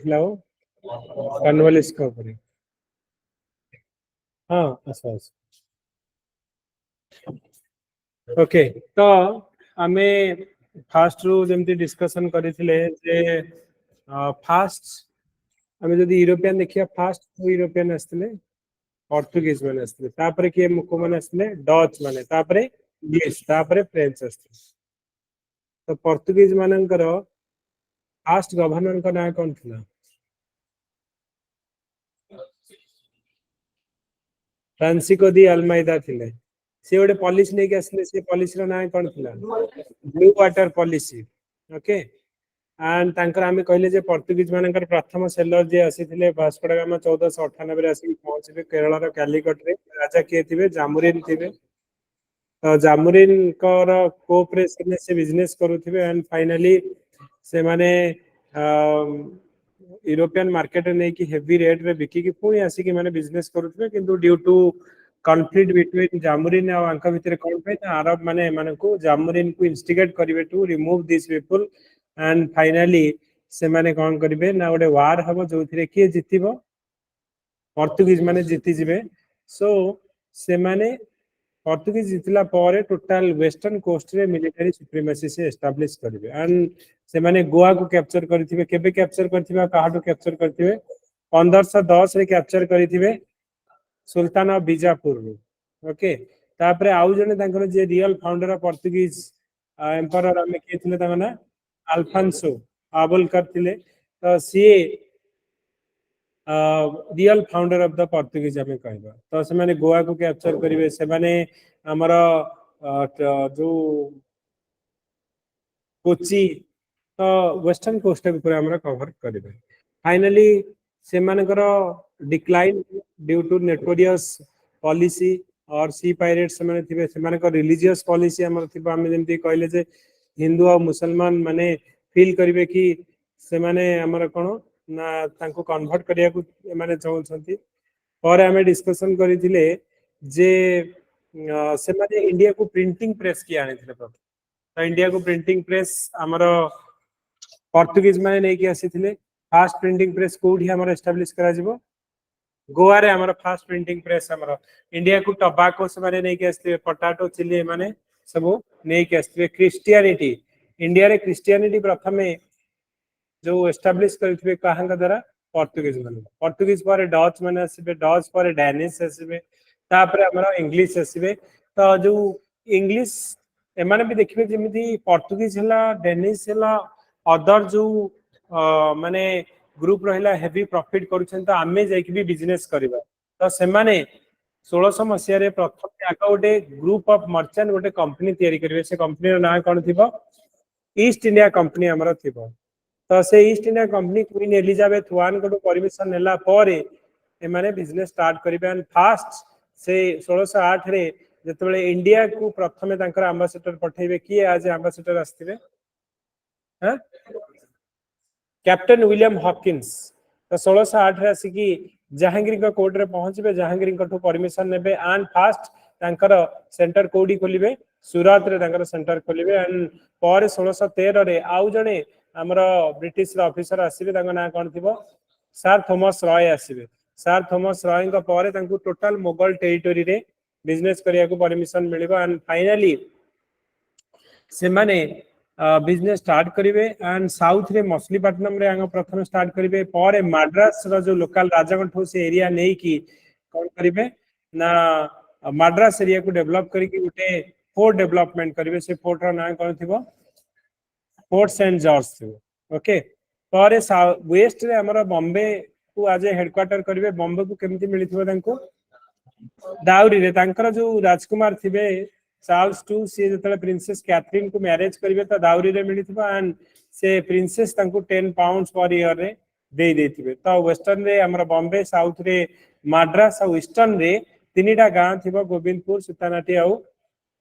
Hello Cornwallis का ऊपर हाँ आस ओके तो आमे फास्ट रु जेमती डिस्कशन करथिले जे फास्ट आमे जदि यूरोपियन देखिया फास्ट यूरोपियन आस्थिले पोर्तुगीज माने आस्थिले तापरे के मुको माने आस्थिले डच माने तापरे इंग्लिश तापरे फ्रेंच आस्थिले तो पोर्तुगीज मानकर फास्ट गवर्नर का नाम कौन थिला फ्रांसिको दी अल्माइदा थिले से गोटे पॉलिसी नहीं आसले से पॉलिसी रो नाम कौन थिला blue water policy okay and तांकर आमे कहले जे पोर्तुगीज मानकर प्रथम सेलर जे आसीथिले वास्को दा गामा 1498 रे आसी पहुंचले केरल रो कैलिकट रे राजा के थिबे जामुरिन थिबे तो जामुरिन कर कोऑपरेशन से बिजनेस करूथिबे एंड फाइनली से माने यूरोपियन मार्केट नहीं कि हेवी रेट रे बिकी कि पुणी आसी कि माने बिजनेस करूथिबे किंतु ड्यू टू कॉन्फ्लिक्ट बिटवीन जामुरिन और आंका भितर कोन पे अरब माने माने को जामुरिन को इंस्टिगेट करिवे to remove this people and finally से माने कोन करिवे ना गोटे वार हबो जोथिरे के जितिबो पोर्तुगीज माने जीति जिवे सो से माने पोर्तुगीज जितला पर टोटल वेस्टर्न कोस्ट रे मिलिटरी सुप्रीमेसी से एस्टैब्लिश करिवे एंड से माने गोवा को कैप्चर करथिबे केबे कैप्चर करथिबे काहाटो कैप्चर करथिबे 1510 रे कैप्चर करथिबे सुल्तान ऑफ बीजापुर ओके तापरे आउ जने तांकर जे real founder of Portuguese empire आमे के थिले ताना अल्फांसो आबल करथिले तो सी real founder of the Portuguese आमे कहबा तो से माने गोवा को कैप्चर करिवे से माने हमर जो कोची तो वेस्टर्न कोस्ट ऊपर हमरा कवर करिवे फाइनली से मानकर decline due to notorious policy और सी पायरेट से माने थिबे से मानकर रिलीजियस पॉलिसी हमर थिबा हम जेंती कहले जे हिंदू और मुसलमान माने फील करिवे कि से माने हमर कोन ना तांको कन्वर्ट करिया को माने चाहछंती और हमें डिस्कशन करिथिले जे से माने इंडिया को प्रिंटिंग प्रेस किया आनिथिले तो इंडिया को प्रिंटिंग प्रेस हमर पोर्तुगीज माने नै कि आसीथिले फास्ट प्रिंटिंग प्रेस कोठी हमर एस्टैब्लिश करा जिवो गोवा रे हमर फास्ट प्रिंटिंग प्रेस हमर इंडिया को टोबैको से माने नै कि आस्ते पोटैटो चिली माने सब नै कि आस्ते क्रिश्चियनिटी इंडिया रे क्रिश्चियनिटी प्रथमे जो एस्टैब्लिश करथिबे काहंगा द्वारा पोर्तुगीज माने पोर्तुगीज पर डच माने आसीबे डच पर डैनिश आसीबे तापर हमर इंग्लिश आसीबे तो जो इंग्लिश एमाने भी देखिबे जेमिति पोर्तुगीज हला डैनिश हला अदर जो माने ग्रुप रहिला हेवी प्रॉफिट करूछन तो आमे जाइक भी बिजनेस करबा तो से माने 1600 मसिया रे प्रथम आका गोटे ग्रुप ऑफ मर्चेंट गोटे कंपनी तयारी करबे से कंपनी रो नाम कोन थिबो ईस्ट इंडिया कंपनी हमर थिबो तो से east India company queen Elizabeth one को परमिशन नेला परे एमाने बिजनेस स्टार्ट करबे एंड फास्ट से 1608 रे जतबेले इंडिया को प्रथमे तांकर एम्बेसडर पठेबे कि आज एम्बेसडर आस्थिबे हां कैप्टन विलियम हॉकिंस तो 1608 रे आसिकी जहांगीर का कोर्ट रे पहुंचबे जहांगीर को परमिशन नेबे एंड फास्ट तांकर सेंटर कोडी खोलिबे सूरत रे तांकर सेंटर खोलिबे एंड पर 1613 रे आउ जने हमर ब्रिटिश ऑफिसर आसीबे तांका ना कोन थिबो सर थॉमस रॉय आसीबे सर थॉमस रॉय का पारे तांको टोटल मुगल टेरिटरी रे बिजनेस करिया को परमिशन मिलिबो एंड फाइनली से माने बिजनेस स्टार्ट करिवे एंड साउथ रे मछलीपट्टनम रे आंग प्रथम स्टार्ट करिवे पर मद्रास रो जो लोकल राजागंठ से एरिया नै कि कोन करिवे ना मद्रास एरिया को डेवलप करी कि उटे फोर्ट डेवलपमेंट करिवे से फोर्ट रो नाम कोन थिबो फोर्ट सेंट जॉर्ज थिबो ओके पर वेस्ट रे हमर बॉम्बे को आज हेडक्वार्टर करिवे बॉम्बे को केमति मिलिथिबो तांको दाउरी रे तांकर जो राजकुमार थिबे चार्ल्स टू से जतले प्रिंसेस कैथरीन को मैरिज करिवे त दाउरी रे मिलिथिबो एंड से प्रिंसेस तांको 10 पाउंड्स पर ईयर रे दे देथिबे त वेस्टर्न रे हमर बॉम्बे साउथ रे मद्रास और ईस्टर्न रे तीनटा गां थिबो गोविंदपुर सुतानाटी और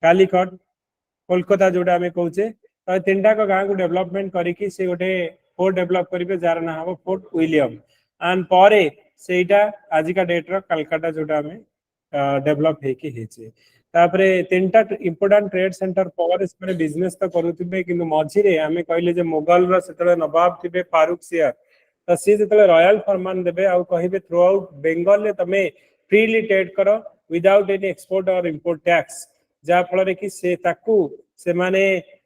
कालीकट कोलकाता जोडा हमें कहूचे तो तीनटा को गां को डेवलपमेंट करिकि से गोटे फोर्ट डेवलप करिवे जार ना हबो फोर्ट विलियम एंड पारे सेटा आज का डेट रो कलकत्ता जोडा हमें डेवलप हेकी हेचे तापरे तीनटा इंपोर्टेंट ट्रेड सेंटर पर इसमें बिजनेस तो करूथिबे किंतु मझी रे हमें कहले जे मुगल रो सेतले नवाब थिबे फारूक सियर तो सी जो रॉयल फरमान देबे आ कहिबे थ्रू आउट बेंगल ले तमे फ्रीली ट्रेड करो विदाउट एनी एक्सपोर्ट और इंपोर्ट टैक्स जा फल कि से ताकू से माने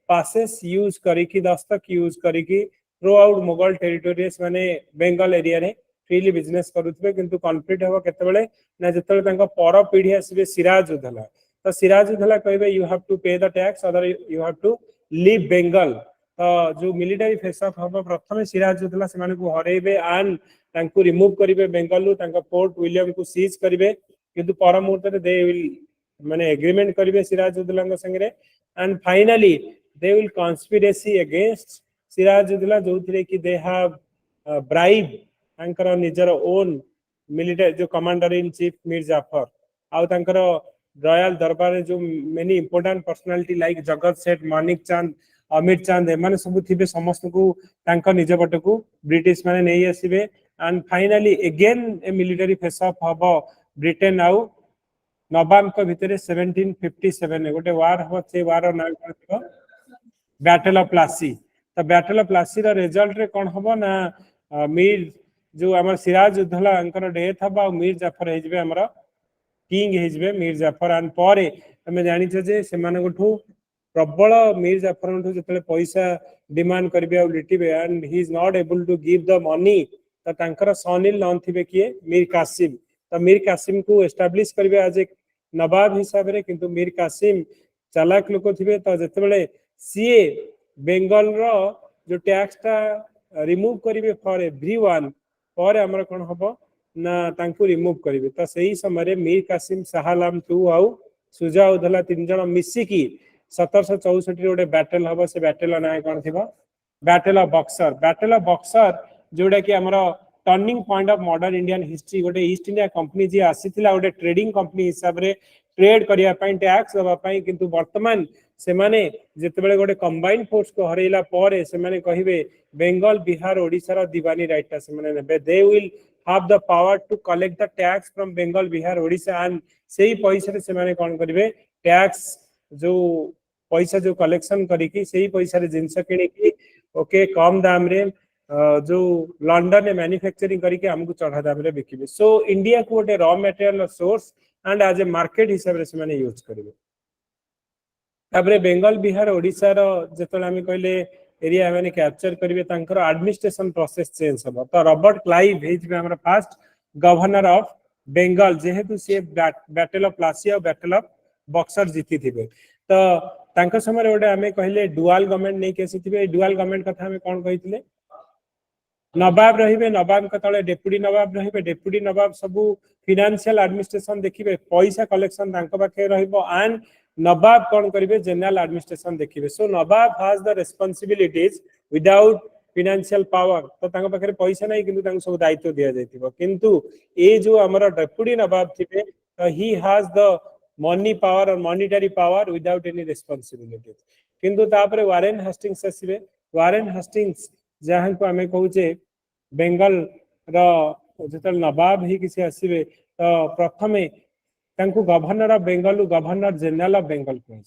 पासेस यूज करिकी दस्तक यूज करिकी थ्रू आउट मुगल टेरिटोरी माने बेंगल एरिया रे फ्रीली बिजनेस करुथबे किंतु कॉन्फ्लिक्ट हो केतेबेले ना जेतेबेले तांको पर पीढ़ी आसीबे सिराज उद्दौला तो सिराज उद्दौला कहबे you have to pay the tax other you have to leave Bengal तो जो मिलिटरी फेस ऑफ हम प्रथम सिराज उद्दौला से माने को हरेबे एंड तांको रिमूव करिवे बेंगल रु तांको पोर्ट विलियम को सीज करिवे किंतु पर मुहूर्त रे दे विल माने एग्रीमेंट करिवे सिराज उद्दौला संगे and finally they will conspiracy against Siraj Uddaula जोथिरे कि दे हैव ब्राइब तांकर निजर ओन मिलिटरी जो commander in chief Mir Jafar आउ तांकर रॉयल दरबार जो मेनी इंपोर्टेंट पर्सनालिटी लाइक जगत सेठ मानिक चांद अमिर चांद एमाने सब थिबे समस्त को तांका निज पट को ब्रिटिश माने नै आसीबे and finally again a military face off हबो ब्रिटेन आउ नवाब को भितरे 1757 गोटे वार हो से वार नाम करथिबो बैटल ऑफ प्लासी तो बैटल ऑफ प्लासी रो रिजल्ट रे कोन हबो ना मीर जो हमर सिराज उद्दौला अंकर डेथ हबा मीर जाफर हेजबे हमर किंग हेजबे मीर जाफर एंड परे तमे जानि छ जे से माने गठू प्रबल मीर जाफर गठू जतले पैसा डिमांड करबे आ लिटिबे and he is not able to give the money त तांकर सन इन लॉन थिबे किए मीर कासिम तो मीर कासिम को एस्टैब्लिश करबे एज ए नवाब हिसाब रे किंतु मीर कासिम चालाक लोक थिबे त जतबेले सीए बेंगल रो जो टैक्स ता रिमूव करिवे फॉर एवरीवन पर हमर कोन हबो ना तांको रिमूव करिवे तो सही समय मीर कासिम शाहलाम टू आउ सुजा उद्दौला तीन जण मिसी की 1764 रे ओडे बैटल हबो से बैटल ना कोन थिबो बैटल ऑफ बक्सर जोडा कि हमर turning point of modern Indian history गोटे ईस्ट इंडिया कंपनी जी आसीथिला गोटे ट्रेडिंग कंपनी हिसाब रे ट्रेड करिया पई टैक्स दबा पई किंतु वर्तमान से माने जेतेबेले गोटे कंबाइंड फोर्स को हरेला परे से माने कहिबे बेंगल बिहार ओडिसा रो दीवानी राइट से माने नेबे they will have the power to collect the tax from Bengal Bihar Odisha and सेही पैसा रे से माने कोन करिवे टैक्स जो पैसा जो कलेक्शन करिकी सेही पैसा रे जिंस किने की ओके कम दाम रे जो लंडन में मैन्युफैक्चरिंग करके हमको चढ़ा दाम रे बिकिबे सो इंडिया को गोटे raw material source and as a market हिसाब रे से माने यूज करिवे ताबरे बेंगल बिहार ओडिसा रो जेतले हम कहले एरिया माने कैप्चर करिवे तांकर एडमिनिस्ट्रेशन प्रोसेस चेंज हबो तो रॉबर्ट क्लाइव हेजबे हमर फर्स्ट गवर्नर ऑफ बेंगल जेहेतु से बैटल ऑफ प्लासी और बैटल ऑफ बक्सर जीती थिबे तो तांकर समय गोटे आमे कहले डुअल गवर्नमेंट नै केसी थिबे डुअल गवर्नमेंट कथा हम कोन कहितले नवाब रहिबे नवाब के तले डेप्यूटी नवाब रहिबे डेप्यूटी नवाब सब फाइनेंशियल एडमिनिस्ट्रेशन देखिबे पैसा कलेक्शन तांको पाखे रहिबो एंड नवाब कोन करिवे जनरल एडमिनिस्ट्रेशन देखिबे so nawab has the responsibilities without financial power तो तांको पाखे पैसा नै किंतु तांको सब दायित्व दिया जायतिबो किंतु ए जो हमर डेप्यूटी नवाब थिबे तो he has the money power और monetary power without any responsibilities किंतु तापरे वारेन हेस्टिंग्स आसीबे वारेन हेस्टिंग्स जहां को हमें कहूचे बेंगल रो जतल नवाब ही किसी आसीबे तो प्रथमे तांको governor of Bengal governor general of Bengal कहै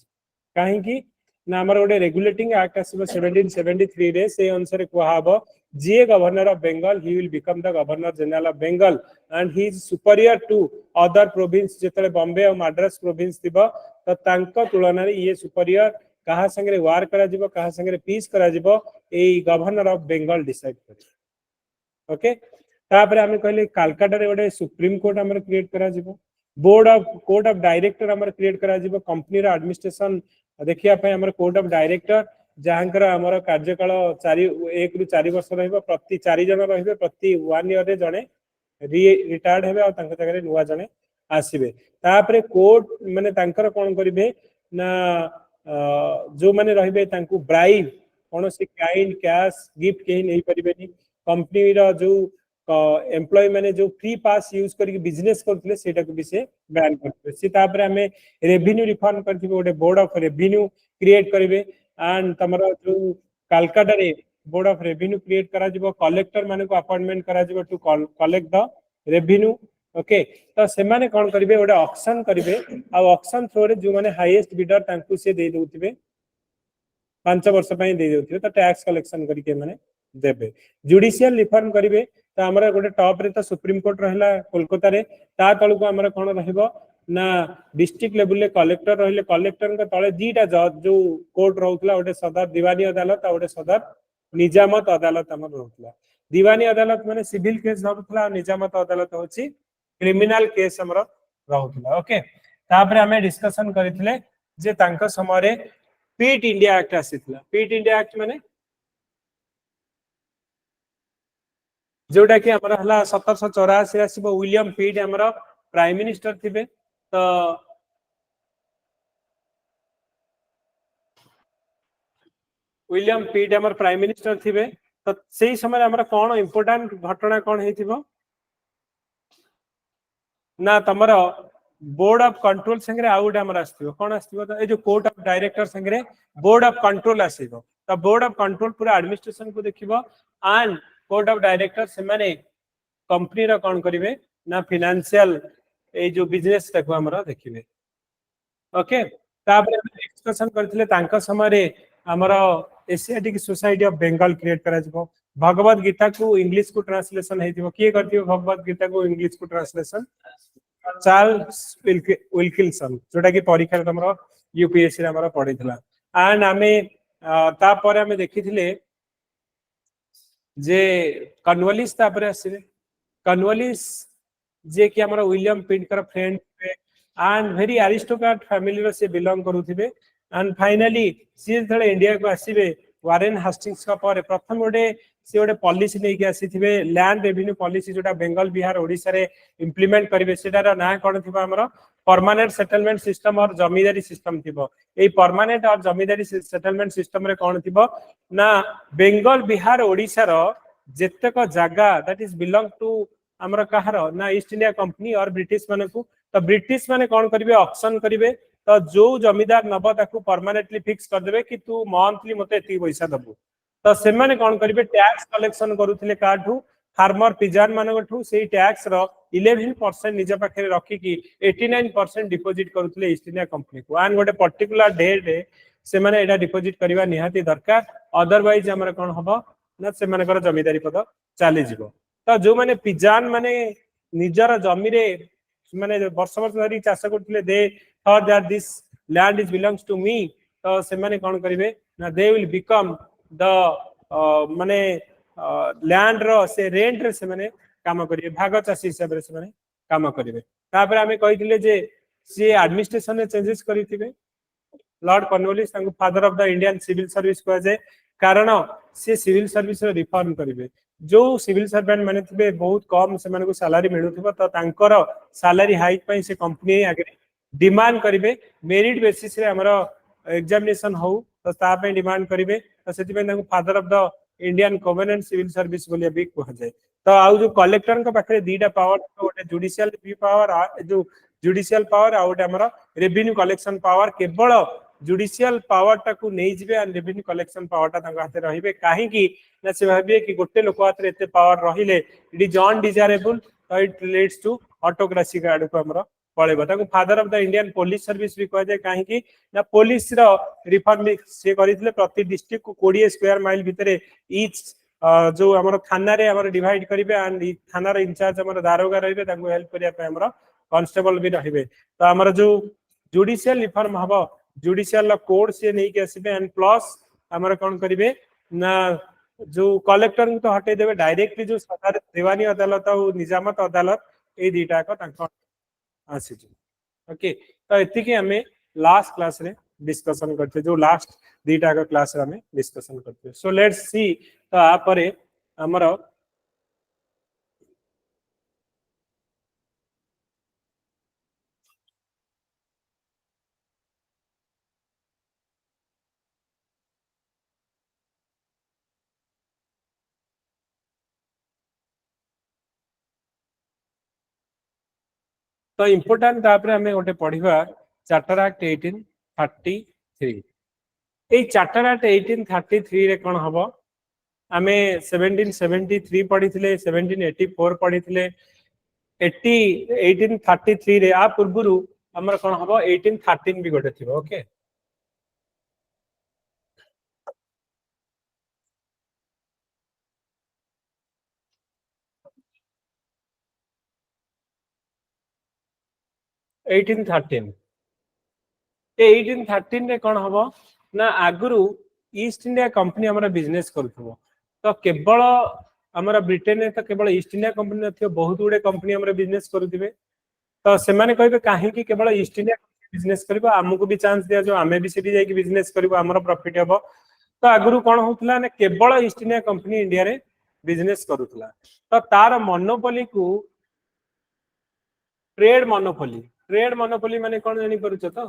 काहे कि ना हमर गोटे रेगुलेटिंग एक्ट आसीबो 1773 रे से अनुसार कुहाबो जे governor of Bengal he will become the governor general of Bengal and he is superior to other province जतले बॉम्बे और मद्रास प्रोविंस थिबो तो तांको तुलना रे ये सुपीरियर कहा संगे वार करा जिवो कहा संगे पीस करा जिवो a governor of Bengal decide कर ओके तापर हम कहले कलकत्ता रे गोटे सुप्रीम कोर्ट हमर क्रिएट करा जिवो board of court of director हमर क्रिएट करा जिवो कंपनी रो एडमिनिस्ट्रेशन देखिया पय हमर कोर्ट ऑफ डायरेक्टर जहांकर हमर कार्यकाल 1 रु 4 वर्ष रहबो प्रति 4 जन रहबे प्रति 1 ईयर रे जने रिटायर्ड हेबे आ तांका जगह रे नुवा जने आसीबे तापर कोर्ट माने तांकर कोन करिवे ना जो माने रहबे तांकु ब्राइब कोन से काइंड कैश गिफ्ट केही नै परिबेनी कंपनी रो जो एम्प्लॉय माने जो फ्री पास यूज करके बिजनेस करथले सेटा को भी से बैन करथले से तापर हमें रेवेन्यू रिफॉर्म करथिबे गोटे बोर्ड ऑफ रेवेन्यू क्रिएट करिवे एंड तमरा जो कलकत्ता रे बोर्ड ऑफ रेवेन्यू क्रिएट करा जिवो कलेक्टर माने को अपॉइंटमेंट करा जिवो to collect the revenue okay तो से माने कोन करिवे गोटे ऑक्शन करिवे आ ऑक्शन थ्रू रे जो माने हाईएस्ट बिडर तांकु से दे दोथिबे 5 वर्ष पई दे दोथिबे तो टैक्स कलेक्शन करके माने देबे जुडिशियल रिफॉर्म करिवे तो हमर गोटे टॉप रे तो सुप्रीम कोर्ट रहला कोलकाता रे ता तळको हमर कोन रहइबो ना डिस्ट्रिक्ट लेवल ले कलेक्टर रहले कलेक्टर के तळे दीटा जज जो कोर्ट रहउतला ओटे सदर दीवानी अदालत आ ओटे सदर निजामत अदालत हमर रहउतला दीवानी अदालत माने सिविल केस रहउतला निजामत अदालत होची क्रिमिनल केस हमर रहउतला ओके तापर हमें डिस्कशन करितले जे तांका समय रे पीट इंडिया एक्ट आसीतला पीट इंडिया एक्ट माने जोटा कि हमर हला 1784 आसीबो विलियम पीट हमर प्राइम मिनिस्टर थिबे तो विलियम पीट हमर प्राइम मिनिस्टर थिबे तो सेही समय हमर कोन इंपोर्टेंट घटना कोन हेतिबो ना तमर बोर्ड ऑफ कंट्रोल संगे आउट हमर आस्थिबो कोन आस्थिबो तो ए जो कोर्ट ऑफ डायरेक्टर संगे बोर्ड ऑफ कंट्रोल आसीबो तो बोर्ड ऑफ कंट्रोल पूरा एडमिनिस्ट्रेशन को देखिबो एंड कोर्ट ऑफ डायरेक्टर से माने कंपनी रा कोन करिवे ना फाइनेंशियल ए जो बिजनेस तक हमरा देखिबे ओके तापर डिस्कशन करथिले तांका समय रे हमरा Asiatic Society of Bengal create करा जबो भगवत गीता को इंग्लिश को ट्रांसलेशन हेतिबो किए करथिबो भगवत गीता को इंग्लिश को ट्रांसलेशन चार्ल्स विल्किंसन जोटा कि परीक्षा हमरा यूपीएससी रे हमरा पढितला एंड हमें तापर हमें देखिथिले जे कन्वलिस तापर आसीबे कन्वलिस जे कि हमरा विलियम पिंट कर friend and very aristocrat family रो से बिलोंग करूथिबे एंड फाइनली सी थळे इंडिया को आसीबे वारेन हास्टिंग्स का पर प्रथम गोटे से गोटे पॉलिसी नै के आसीथिबे लैंड रेवेन्यू पॉलिसी जोटा बेंगल बिहार ओडिसा रे इंप्लीमेंट करिवे सेटार ना कोन थिबा हमरा परमानेंट सेटलमेंट सिस्टम और जमीदारी सिस्टम थिबो ए परमानेंट और जमीदारी सेटलमेंट सिस्टम रे कोन थिबो ना बेंगल बिहार ओडिसा रो जेतक जागा दैट इज बिलोंग टू हमरा कहार ना ईस्ट इंडिया कंपनी और ब्रिटिश माने को तो ब्रिटिश माने कोन करिवे ऑक्शन करिवे तो जो जमीदार नब ताकू परमानेंटली फिक्स कर देबे कि तू मंथली मते एती पैसा दबु तो से माने कोन करिवे टैक्स कलेक्शन करूथिले काठू फार्मर पिजान मानकठू सेही टैक्स रो 11% निज पाखे रखी कि 89% डिपॉजिट करूथिले ईस्ट इंडिया कंपनी को एंड गोटे पर्टिकुलर डे रे से माने एटा डिपॉजिट करबा निहाती दरकार अदरवाइज हमर कोन हबो ना से माने कर जमीदारी पद चली जिवो तो जो माने पिजान माने निजर जमी रे माने वर्ष वर्ष धरी चाष करथिले दे or that this land is belongs to me तो से माने कोन करिवे ना they will become the माने लैंड रो से रेंट रे से माने काम करिवे भाग चासी हिसाब रे से माने काम करिवे तापर हमें कहिथिले जे से एडमिनिस्ट्रेशन ने चेंजेस करिथिबे लॉर्ड कॉर्नवालिस तांको father of the Indian civil service को जाय कारण से सिविल सर्विस रो रिफॉर्म करिवे जो सिविल सर्वेंट माने थिबे बहुत कम से माने को सैलरी मिलुथिबो तो तांकर सैलरी हाइक पई से कंपनी आगे डिमांड करिवे मेरिट बेसिस रे हमरो एग्जामिनेशन हो तो ता पे डिमांड करिवे तो सेति पे तांको father of the Indian government civil service बोलिया भी कह जाय तो आउ जो कलेक्टर के पाखरे दीटा पावर गोटे जुडिशियल पावर जो जुडिशियल पावर आ गोटे हमरो रेवेन्यू कलेक्शन पावर केवल जुडिशियल पावर टाकू नै जिवे एंड रेवेन्यू कलेक्शन पावर ता तांको हाथे रहिबे काहे कि ना से भाबिए कि गोटे लोक हाथे एते पावर रहिले इट इज अनडिजायरेबल तो इट लीड्स टू ऑटोक्रेसी का आडको हमरो पळेबो ताको father of the Indian police service भी कह जाय काहे कि ना पुलिस रो रिफॉर्म से करितले प्रति डिस्ट्रिक्ट को 20 स्क्वायर माइल भितरे ईच जो हमर थाना रे हमर डिवाइड करिवे एंड थाना रे इंचार्ज हमर दारोगा रहिबे ताको हेल्प करिया पे हमर कांस्टेबल भी रहिबे तो हमर जो जुडिशियल रिफॉर्म हबो जुडिशियल कोड से नै के आसीबे एंड प्लस हमर कोन करिवे ना जो कलेक्टर को तो हटे देबे डायरेक्टली जो सदर दीवानी अदालत और निजामत अदालत ए दीटा को तांको आसीजु ओके तो एति के हमें लास्ट क्लास रे डिस्कशन करते जो लास्ट दीटा का क्लास रे हमें डिस्कशन करते सो लेट्स सी तो आ परे हमर तो इंपोर्टेंट तापर हमें गोटे पढिबा चार्टर एक्ट 1833 ए चार्टर एक्ट 1833 रे कोन हबो हमें 1773 पढिथिले 1784 पढिथिले 1833 रे आ पूर्वरु हमर कोन हबो 1813 भी गोटे थिबो ओके 1813 1813 रे कौन हम ना आगु ईस्ट इंडिया कंपनी हमारा बिजनेस करूथबो तो केवल हमारा ब्रिटेन में तो केवल ईस्ट इंडिया कंपनी नथियो बहुत गुडे कंपनी हमारा बिजनेस करूथिबे तो से माने कहबे काहे कि केवल ईस्ट इंडिया बिजनेस करबो हमकु भी चांस दिया जो आमे भी सिटी जाई कि बिजनेस करबो हमर प्रॉफिट हेबो तो आगु कौन होतला ने केवल ईस्ट इंडिया कंपनी इंडिया रे बिजनेस करूथला तो तार मोनोपोली को ट्रेड मोनोपोली माने कौन जानि परुछ तो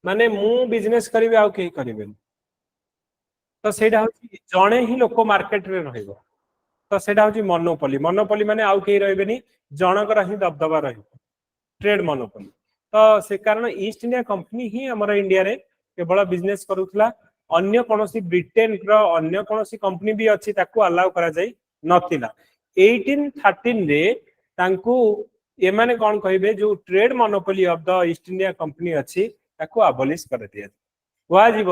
माने मु बिजनेस करिवे आउ केही करिवेन तो सेटा होची जणे ही लोक मार्केट रे रहइबो तो सेटा होची मोनोपोली मोनोपोली माने आउ केही रहबेनी जनकर ही दबदबा रहिबो ट्रेड मोनोपोली तो से कारण ईस्ट इंडिया कंपनी ही हमर इंडिया रे केवल बिजनेस करूथला अन्य कोनोसी ब्रिटेन रो अन्य कोनोसी कंपनी भी अछि ताकू अलाउ करा जाई नथिला 1813 रे तांकू ए माने कोन कहिबे जो trade monopoly of the East India company अछि ताकू अबॉलिश कर दिया हुआ जीव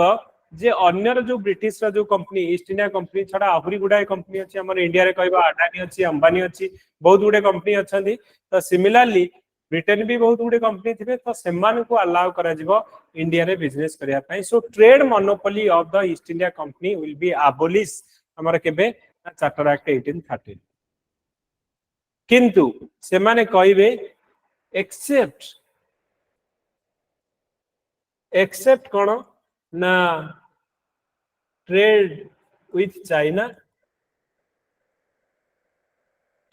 जे अन्यर जो ब्रिटिश रो जो कंपनी ईस्ट इंडिया कंपनी छडा आहुरी गुडाय कंपनी अछि हमर इंडिया रे कहबा अडानी अछि अंबानी अछि बहुत गुडे कंपनी अछंदी तो सिमिलरली ब्रिटेन भी बहुत गुडे कंपनी थिबे तो सेमान को अलाउ करा जिवो इंडिया रे बिजनेस करिया पई so trade monopoly of the East India company will be abolish हमर केबे चार्टर एक्ट 1813 किंतु से माने कहबे एक्सेप्ट कोन ना ट्रेड विथ चाइना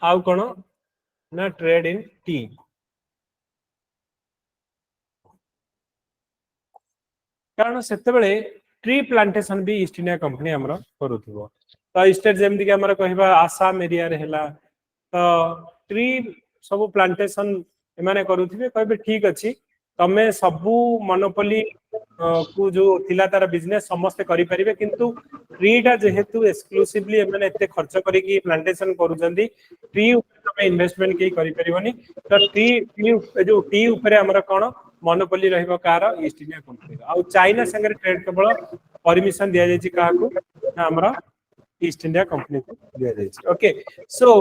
आउ कोन ना ट्रेड इन टी कारण सेतेबेले ट्री प्लांटेशन भी ईस्ट इंडिया कंपनी हमर करूथबो तो स्टेट जेमति कि हमर कहबा आसाम एरिया रे हैला तो ट्री सब प्लांटेशन एमाने करूथिबे कहबे ठीक अछि तमे सबु मोनोपोली को जो थिला तार बिजनेस समस्त करि परिबे किंतु ट्रीटा जेहेतु एक्सक्लूसिवली एमाने एते खर्च करी कि प्लांटेशन करूचंदी ट्री तमे इन्वेस्टमेंट के करि परिबोनी तो ट्री जो टी ऊपर हमर कोन मोनोपोली रहइबो कार ईस्ट इंडिया कंपनी आ चाइना संगे ट्रेड केवल परमिशन दिया जायछि काहाकू ना हमरा ईस्ट इंडिया कंपनी को दिया जायछि okay so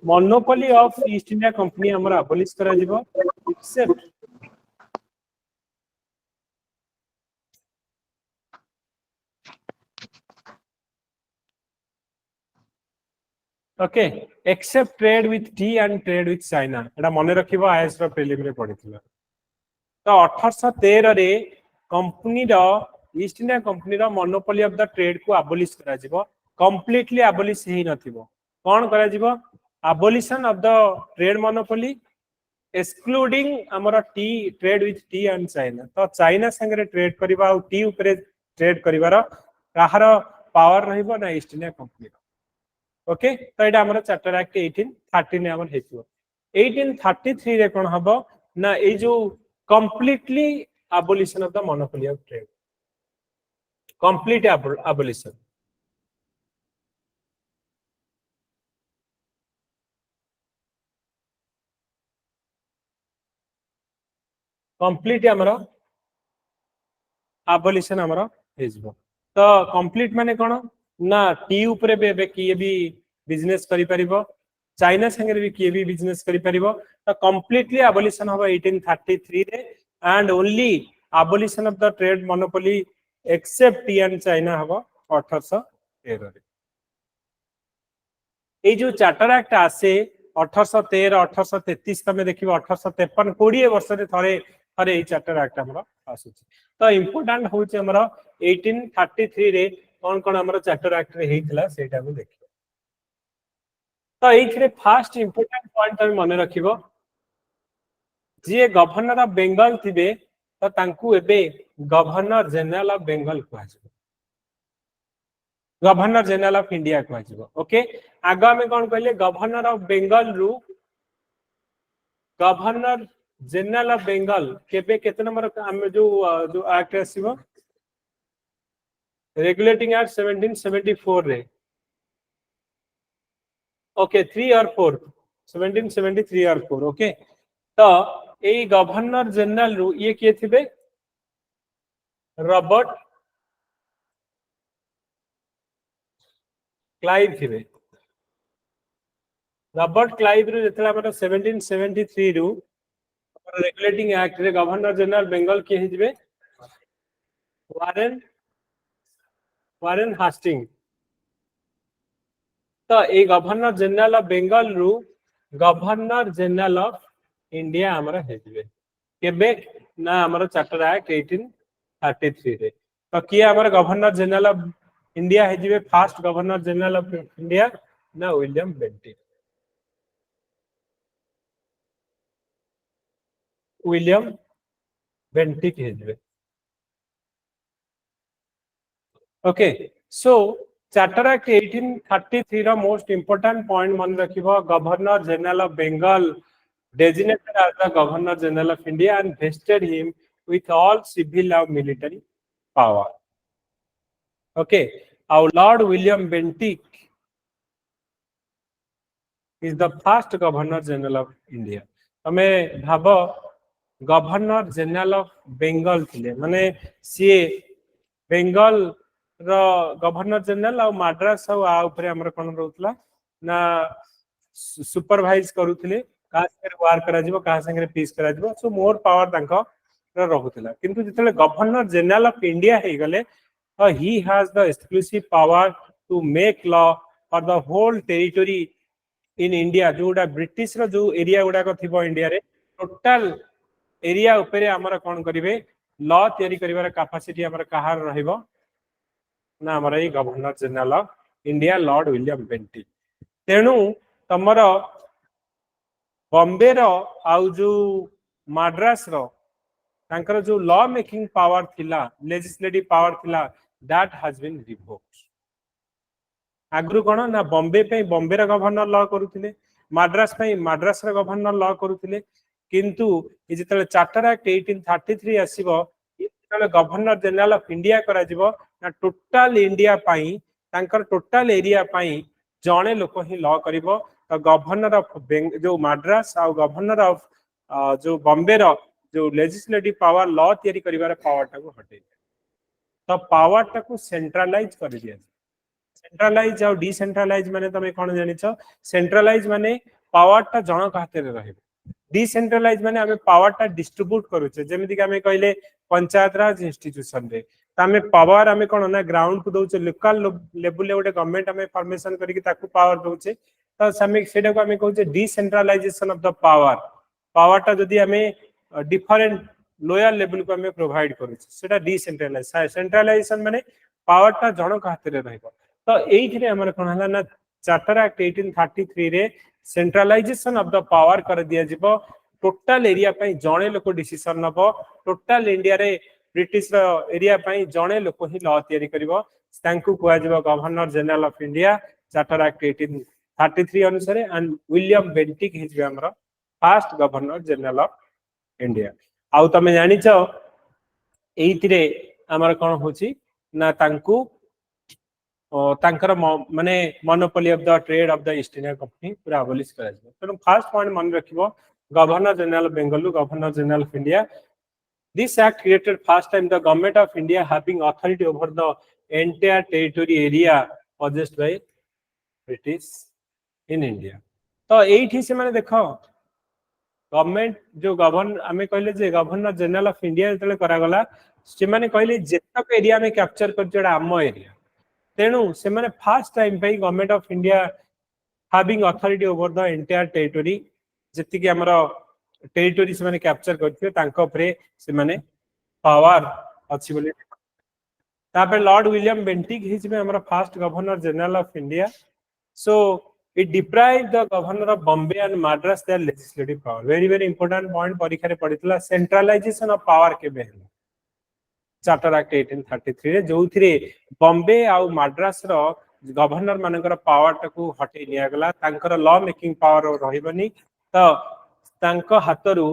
monopoly of East India company हमरा अबॉलिश करा जिवो except okay except trade with tea and trade with China एटा मने रखिबो आईएएस रो प्रीलिम रे पढिथिला तो 1813 रे कंपनी रो ईस्ट इंडिया कंपनी रो मोनोपोली ऑफ द ट्रेड को अबॉलिश करा जिवो कंप्लीटली अबॉलिश हेई नथिबो कोन करा जिवो abolition of the trade monopoly excluding ଆମର T trade with tea and China तो चाइना संगे ट्रेड करबा आ टी ऊपर ट्रेड करिवार काहार पावर रहइबो ना ईस्ट इंडिया कंपनी ओके तो एटा हमर चार्टर एक्ट 1813 हमर हेतिबो 1833 रे कोन हबो ना ए जो completely abolition of the monopoly of trade complete abolition complete हमर abolition हमर हेजबो तो कंप्लीट माने कोन ना टी ऊपर बे किए भी बिजनेस करि परिबो चाइना संगे भी किए भी बिजनेस करि परिबो तो कंप्लीटली abolition हबो 1833 रे and only abolition of the trade monopoly except T and China हबो 1813 रे ए जो चार्टर एक्ट आसे 1813 1833 तमे देखिबो 1853 20 वर्ष रे थरे थरे ए चार्टर एक्ट हमर आसुची तो इंपोर्टेंट होचे हमर 1833 रे कोन कोन हमर चार्टर एक्ट रे हेइतला सेटा को देखियो तो एइथरे फर्स्ट इंपोर्टेंट पॉइंट तमे मने रखिबो जे गवर्नर ऑफ बेंगल थिबे तो तांकू एबे गवर्नर जनरल ऑफ बेंगल कहजो गवर्नर जनरल ऑफ इंडिया कहजो ओके आगा में कोन कहले गवर्नर ऑफ बेंगल रु गवर्नर जनरल ऑफ बेंगल केबे केते नंबर जो एक्ट आसीबो रेगुलेटिंग एक्ट 1774 रे ओके 3 और 4 1773 और 4 ओके तो ए गवर्नर जनरल रु ये के थिबे रॉबर्ट क्लाइव थिबे रॉबर्ट क्लाइव रो जेतला हमर 1773 रु रेगुलेटिंग एक्ट रे गवर्नर जनरल बेंगल के हिजबे वारेन वारेन हास्टिंग। तो a governor general of Bengal रु गवर्नर जनरल ऑफ इंडिया हमर हेजबे केबे ना हमर चार्टर एक्ट 1833 रे। तो किए हमर गवर्नर जनरल ऑफ इंडिया हेजबे first governor general of India ना विलियम बेंटिक। विलियम बेंटिक हेजबे। ओके सो चार्टर एक्ट 1833 रो मोस्ट इंपोर्टेंट पॉइंट मन रखिबो governor general of Bengal designated as the governor general of India and vested him with all civil and military power. Okay, our Lord William Bentinck is the first governor general of India. तमे भाबो governor general of Bengal थिले माने CA Bengal रो governor general और मद्रास और आ ऊपर हमर कोन रहउतला ना supervise करूथिले का संगे वार करा जिवो का संगे पीस करा जिवो सो मोर पावर तांको रहउतला किंतु जतले गवर्नर जनरल ऑफ इंडिया हे गले he has the exclusive power to make law for the whole territory in India जोडा ब्रिटिश रो जो एरिया गुडा को थिबो इंडिया रे टोटल एरिया ऊपर हमर कोन करिवे लॉ तयारी करिवार कैपेसिटी हमर कहार रहइबो ना हमर a governor general of India Lord William Bentinck. तेणु तमर बॉम्बे रो आउ जो मद्रास रो तांकर जो लॉ मेकिंग पावर थिला लेजिस्लेटिव पावर थिला दैट हैज बीन रिवोक्ड। आगु कोन ना बॉम्बे पे बॉम्बे रो गवर्नर लॉ करूथिले मद्रास पे मद्रास रो गवर्नर लॉ करूथिले किंतु ए जतले चार्टर एक्ट 1833 आसीबो जतले गवर्नर जनरल ऑफ इंडिया करा जिवो ना टोटल इंडिया पाई तांकर टोटल एरिया पाई जणे लोक ही लॉ करिवो। तो गवर्नर ऑफ जो मद्रास आ गवर्नर ऑफ जो बॉम्बे रो जो लेजिस्लेटिव पावर लॉ तयारी करिवार पावर टाको हटे तो पावर टाको सेंट्रलाइज कर दिया। सेंट्रलाइज और डिसेंट्रलाइज माने तमे कोन जानिछ सेंट्रलाइज माने पावर टा जण हाथ रे रहबे डिसेंट्रलाइज माने हमें पावर टा डिस्ट्रीब्यूट करूचे जेमिति कि हमें कहले पंचायत राज इंस्टीट्यूशन रे तामे पावर हमें कोन ना ग्राउंड को दोचे लोकल लेवल ले ओटे गवर्नमेंट हमें फॉर्मेशन करी कि ताकू पावर दोचे तो समे सेटा को हमें कहूचे decentralization of the power. Power टा जदी हमें डिफरेंट लोअर लेवल को हमें प्रोवाइड करूचे सेटा डिसेंट्रलाइज सेंट्रलाइजेशन माने पावर टा जण हाथ रे रहबो। तो एइथिरे हमर कोन हला ना चार्टर एक्ट 1833 रे सेंट्रलाइजेशन ऑफ द पावर कर दिया जिवो टोटल एरिया पई जणे लोक डिसीजन नबो टोटल इंडिया रे ब्रिटिश रो एरिया पई जणे लोक ही लॉ तयारी करिवो तांकू कुआ जिवो governor general of India charter act 1833 अनुसार एंड विलियम बेंटिक हिज हमर first governor general of India. आउ तमे जानि छ एइथिरे हमर कोन होची ना तांकू तांकर माने monopoly of the trade of the East India Company पूरा अबॉलिश करा जिवो। तनो फर्स्ट पॉइंट मन रखिबो governor general of Bengal governor general of India this act created first time the government of India having authority over the entire territory area possessed by British in India. तो एठी से माने देखो government जो governor हमें कहले जे governor general of India जतले करा गला से माने कहले जेतक एरिया में कैप्चर कर जेडा आम एरिया तेणु से माने फर्स्ट टाइम पे government of India having authority over the entire territory जति कि हमरो टेरिटरी से माने कैप्चर करथियो तांको परे से माने पावर अछि बोली तापर लॉर्ड विलियम बेंटिक हिज में हमरो first governor general of India. So it deprive the governor of Bombay and Madras their legislative power very very important point परीक्षा रे पडितला सेंट्रलाइजेशन ऑफ पावर के बेहला चार्टर एक्ट 1833 रे जोथिरे बॉम्बे आउ मद्रास रो गवर्नर मानकर पावर टाकू हटे निया गला तांकर लॉ मेकिंग पावर रहिबनी तो तांको हातरू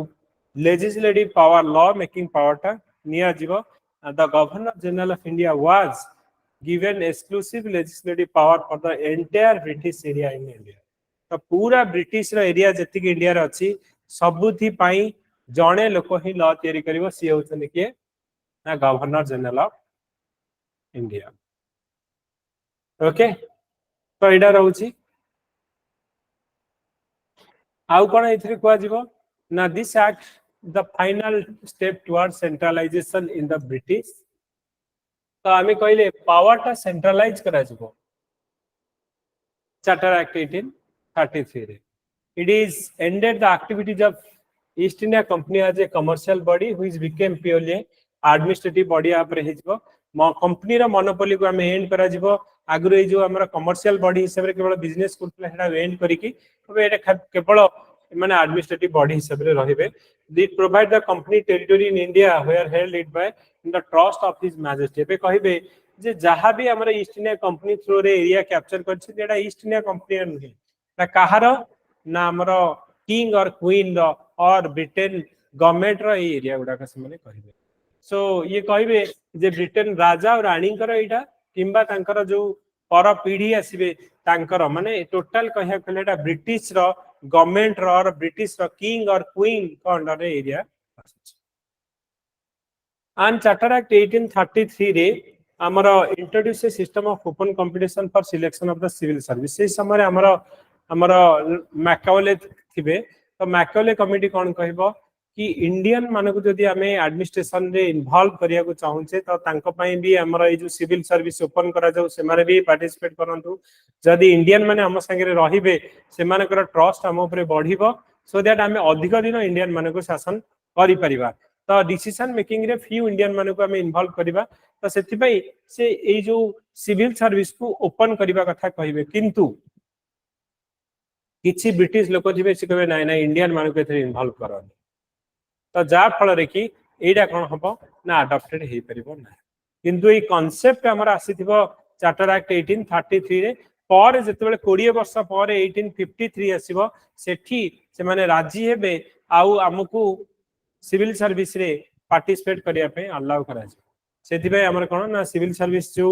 legislative power law making power टा निया जीवो। The governor general of India was given exclusive legislative power for the entire British area in India. तो पूरा ब्रिटिश रो एरिया जति कि इंडिया रे अछि सबुथि पई जणे लोक ही लॉ तयारी करिवो सी होछन के ना governor general of India. Okay तो एडा रहउची आउ कौन एथिरे कुआ जीवो ना this act the final step toward centralization in the British तो आमे कहले पावर टा सेंट्रलाइज करा जीवो चार्टर एक्ट 1833 रे it is ended the activities of East India Company as a commercial body which became purely administrative body आप रहे जीवो कंपनी रा मोनोपोली को हमें एंड करा जीवो आगु ए जो हमर कमर्शियल बॉडी हिसाब रे केवल बिजनेस करथला हेडा एंड करी कि तबे एटा केवल माने एडमिनिस्ट्रेटिव बॉडी हिसाब रे रहिबे they provide the company territory in India were held it by in the trust of his majesty बे कहिबे जे जहां भी हमर ईस्ट इंडिया कंपनी थ्रू रे एरिया कैप्चर करछि जेडा ईस्ट इंडिया कंपनी नुहे ना कहार ना हमर किंग और क्वीन रो और ब्रिटेन गवर्नमेंट रो एरिया गुडा का से माने कहिबे सो ये कहिबे जे ब्रिटेन राजा और रानी कर एटा किंबा तांकर जो पर पीढ़ी आसीबे तांकर माने टोटल कहिया कलेटा ब्रिटिश रो गवर्नमेंट रो और ब्रिटिश रो किंग और क्वीन को under area and charter act 1833 रे हमर introduce a system of open competition for selection of the civil service से समय हमर मैकाउले थिबे तो मैकाउले कमिटी कोन कहबो कि इंडियन मानको जदि हमें एडमिनिस्ट्रेशन रे इन्वॉल्व करिया को चाहूचे तो तांको पई भी हमर ए जो सिविल सर्विस ओपन करा जाउ से माने भी पार्टिसिपेट करंतु जदि इंडियन माने हम संगे रहिबे से मानकर ट्रस्ट हम ऊपर बढ़िबो सो दैट हमें अधिक दिन इंडियन मानको शासन करि परिबा तो डिसीजन मेकिंग रे फ्यू इंडियन मानको हमें इन्वॉल्व करिबा तो सेति पई से ए जो सिविल सर्विस को ओपन करिबा कथा कहिबे किंतु किछि ब्रिटिश लोक थिबे से कहबे नाइ नाइ इंडियन मानको एथे इन्वॉल्व करन तो जा फल रे कि एडा कोन हबो ना अडॉप्टेड हे परिबो ना किंतु ए कांसेप्ट हमर आसीथिबो चार्टर एक्ट 1833 रे पर जेतेबेले 20 वर्ष पर 1853 आसीबो सेठी से माने राजी हेबे आउ हमकु सिविल सर्विस रे पार्टिसिपेट करिया पे अलाउ करा छै सेति भाई हमर कोन ना सिविल सर्विस जो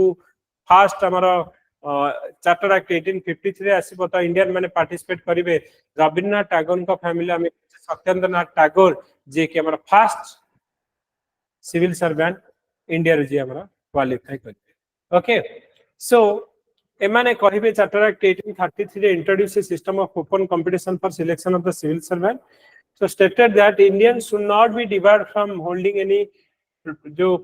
फास्ट हमर चार्टर एक्ट 1853 रे आसीबो त इंडियन माने पार्टिसिपेट करिवे रविन्द्रनाथ टैगोर का फैमिली हमें सत्येंद्रनाथ टैगोर जे के हमर फास्ट सिविल सर्वेंट इंडिया रे जे हमर क्वालिफाई करबे ओके सो एमाने कहिबे चार्टर एक्ट 1833 रे introduce a system of open competition for selection of the civil servant so stated that Indians should not be debarred from holding any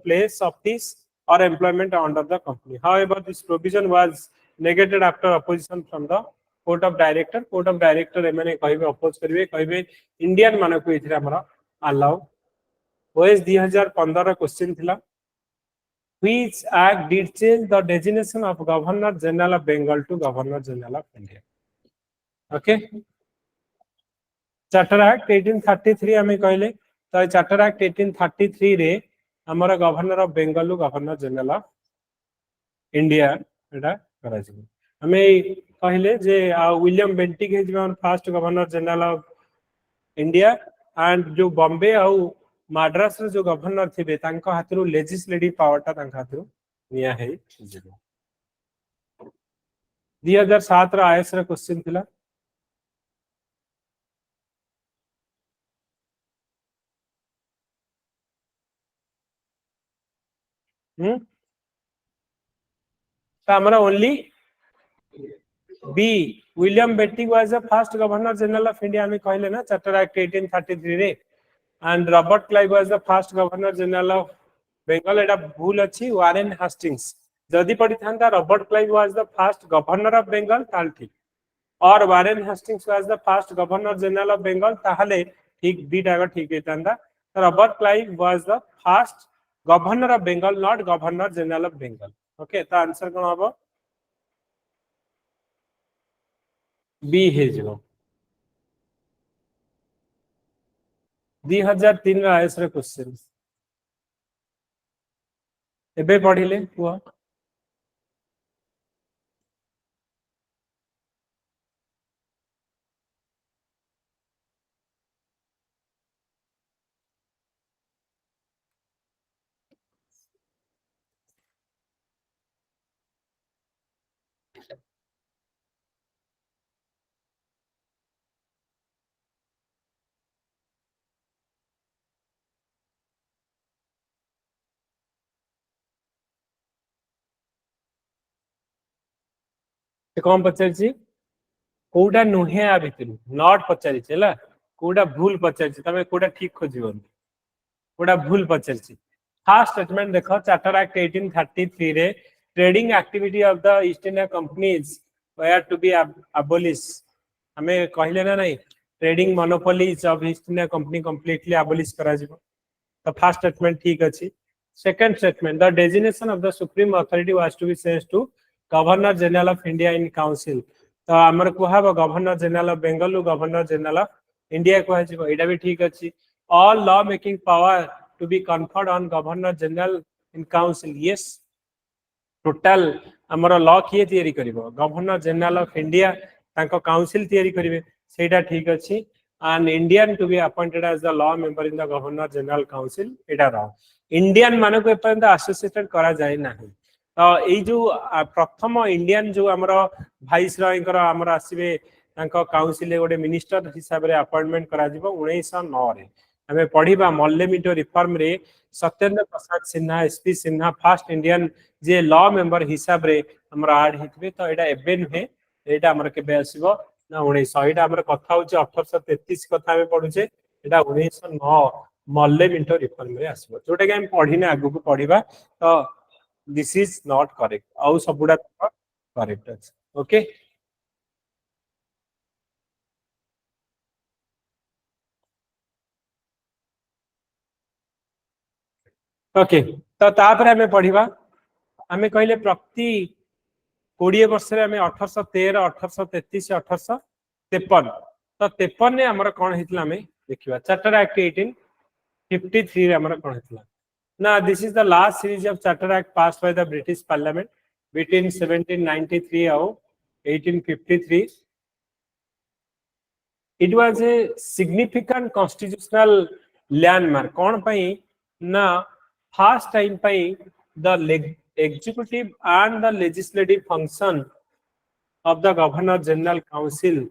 place of this or employment under the company. However, this provision was negated after opposition from the court of director. Court of director एमाने कहिबे oppose करिवे कहिबे Indian मानको एथिरा हमरा allow OS 2015 question थिला which act did change the designation of Governor General of Bengal to Governor General of India. Okay. Charter act 1833 हमें कहले तो चार्टर एक्ट 1833 रे हमर governor of Bengal governor general of India एटा करा छै हमें कहले जे विलियम बेंटिक हे जे first governor general of India and जो बॉम्बे आउ मद्रास रे जो गवर्नर थिबे तांको हाथरू लेजिस्लेटिव पावर ता तांको हाथरू निया है 2007 रा आईएएस रा क्वेश्चन थिला हमरा only B William Bentinck was the first governor general of India में कहले ना चार्टर एक्ट 1833 रे and Robert Clive was the first governor general of Bengal एटा भूल अछि वारेन हास्टिंग्स जदि पढ़ी थांता Robert Clive was the first governor of Bengal ताल ठीक और Warren Hastings was the first governor general of Bengal ताहले ठीक दीटा ठीक हेतांदा Robert Clive was the first governor of Bengal not governor general of Bengal okay तो आंसर कोन हबो बी हे जो 2003 आईएएस रे क्वेश्चन एबे पढ़िले हुआ कौन पचार कोडा नुहे आ भितर नॉट पचारि छला कोडा भूल पचारि तमे कोडा ठीक खोजिबन कोडा भूल पचारि फर्स्ट स्टेटमेंट देखो चार्टर एक्ट 1833 रे trading activity of the East India Company's were to be abolished हमें कहले ना नहीं trading monopolies of East India Company completely abolished करा जिवो तो फर्स्ट स्टेटमेंट ठीक अछि second statement the designation of the supreme authority was to be changed to governor general of India in council तो हमर कुहाबो governor general of Bengal governor general of India कुहा जिवो एटा भी ठीक अछि all law making power to be conferred on governor general in council yes total हमर लॉ किए तयारी करिवो गवर्नर जनरल ऑफ इंडिया तांको काउंसिल तयारी करिवे सेटा ठीक अछि and Indian to be appointed as the law member in the Governor General Council एटा रहा इंडियन माने को एपर्यंत एसोसिएटेड करा जाय नाही तो एई जो प्रथम इंडियन जो हमरो वाइस रॉयकर हमर आसीबे तांको काउंसिल गोटे मिनिस्टर हिसाब रे अपॉइंटमेंट करा जिवो 1909 रे हमें पढिबा मल्लेमिटो रिफॉर्म रे Satyendra Prasad Sinha S P Sinha first Indian जे लॉ मेंबर हिसाब रे हमर ऐड हितबे तो एटा एबे नुहे एटा हमर केबे आसीबो ना 1900 आम कथा हूँ 1833 कथा पढ़ुचे 1909 मल्ले मिंटो रिफॉर्म रे आसबो जोटा कि हम पढ़िने आगु को पढ़िबा तो दिस इज नॉट करेक्ट आउ सबुडा करेक्ट अछि ओके ओके तो तापर हमें पढ़िबा हमें कहले प्रति 20 वर्ष रे हमें 1813 1833 1853 तो 53 ने हमर कोन हितला हमें देखिबा चार्टर एक्ट 1853 रे हमर कोन हितला Now, this is the last series of Charter Act passed by the British Parliament between 1793 and 1853. It was a significant constitutional landmark. कौन पाई ना first time pi the executive and the legislative function of the Governor General Council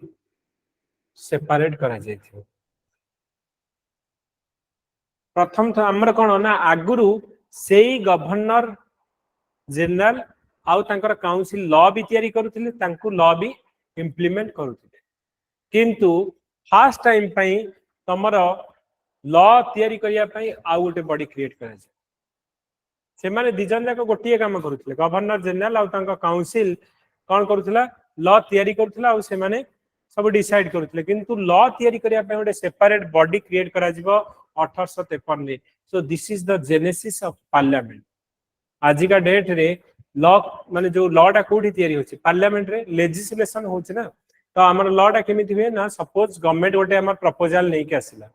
separate करा जायथियो प्रथम तो हमर कोन ना आगुरु सेई governor general आउ तांकर काउंसिल लॉ भी तयारी करूथिले तांकु लॉ भी इंप्लीमेंट करूथिले किंतु फर्स्ट टाइम पई तमर लॉ तयारी करिया पई आउ गोटे बॉडी क्रिएट करा जे से माने दिजन जाक गोटिए काम करूथिले गवर्नर जनरल आउ तांकर काउंसिल कोन करूथिला लॉ तयारी करूथिला आउ से माने सब डिसाइड करूथिले किंतु लॉ तयारी करिया पई गोटे सेपरेट बॉडी क्रिएट करा जिवो 1853 रे so this is the genesis of parliament आज का डेट रे लॉ माने जो लॉ टा कोठी तयारी होची पार्लियामेंट रे लेजिस्लेशन होची ना तो हमर लॉ टा केमिति हुए ना सपोज गवर्नमेंट गोटे हमर प्रपोजल नै के आसिला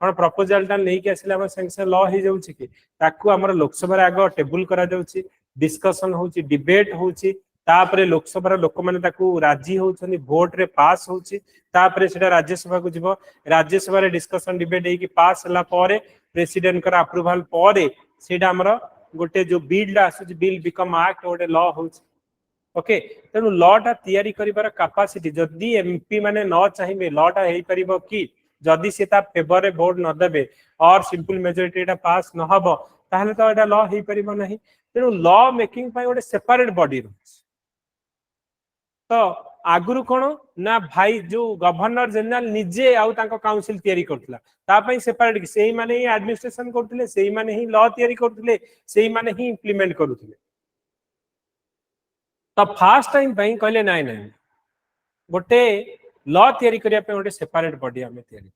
कोन प्रपोजल टा नै के आसिला हमर संग से लॉ हे जाउची कि ताकू हमर लोकसभा रे आगो टेबल करा जाउची डिस्कशन होची डिबेट होची तापरे लोकसभा लोक माने ताकू राजी होछनी वोट रे पास होची तापरे सेटा राज्यसभा को जिवो राज्यसभा रे डिस्कशन डिबेट हे कि पास हला पारे प्रेसिडेंट कर अप्रूवल पारे सेटा हमर गोटे जो बिल आसुची बिल बिकम एक्ट गोटे लॉ होची ओके तेनु लॉ टा तयारी करिवार कैपेसिटी जदी एमपी माने न चाहिबे लॉ टा हेई परिबो कि जदी से ता फेवर रे वोट न देबे और सिंपल मेजॉरिटी टा पास न हबो ताहले तो एटा लॉ हेई परिबो नहीं तेनु लॉ मेकिंग पई गोटे सेपरेट बॉडी रहउची तो आगुरु कोन ना भाई जो गवर्नर जनरल निजे आउ तांको काउंसिल तयारी करथला ता पई सेपरेट कि सेही माने ही एडमिनिस्ट्रेशन करथले सेही माने ही लॉ तयारी करथले सेही माने ही इंप्लीमेंट करूथले तो फर्स्ट टाइम पई कहले नाइ नाइ गोटे लॉ तयारी करिया पे गोटे सेपरेट बॉडी हमें तयारी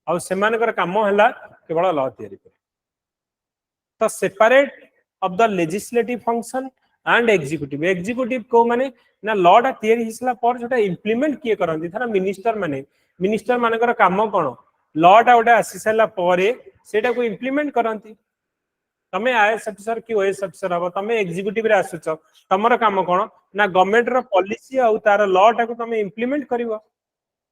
आउ सेमानकर काम हला केवल लॉ तयारी कर तो separate of the legislative function and executive को माने ना लॉ टा तयारी हिसला पर जोटा इंप्लीमेंट किए करंती थाना मिनिस्टर मानकर काम कोन लॉ टा गोटे आसी साला परे सेटा को इंप्लीमेंट करंती तमे आईएएस ऑफिसर कि ओएस ऑफिसर हबो तमे एग्जीक्यूटिव रे आसुच तमरो काम कोन ना गवर्नमेंट रो पॉलिसी आउ तार लॉ टा को तमे इंप्लीमेंट करिवो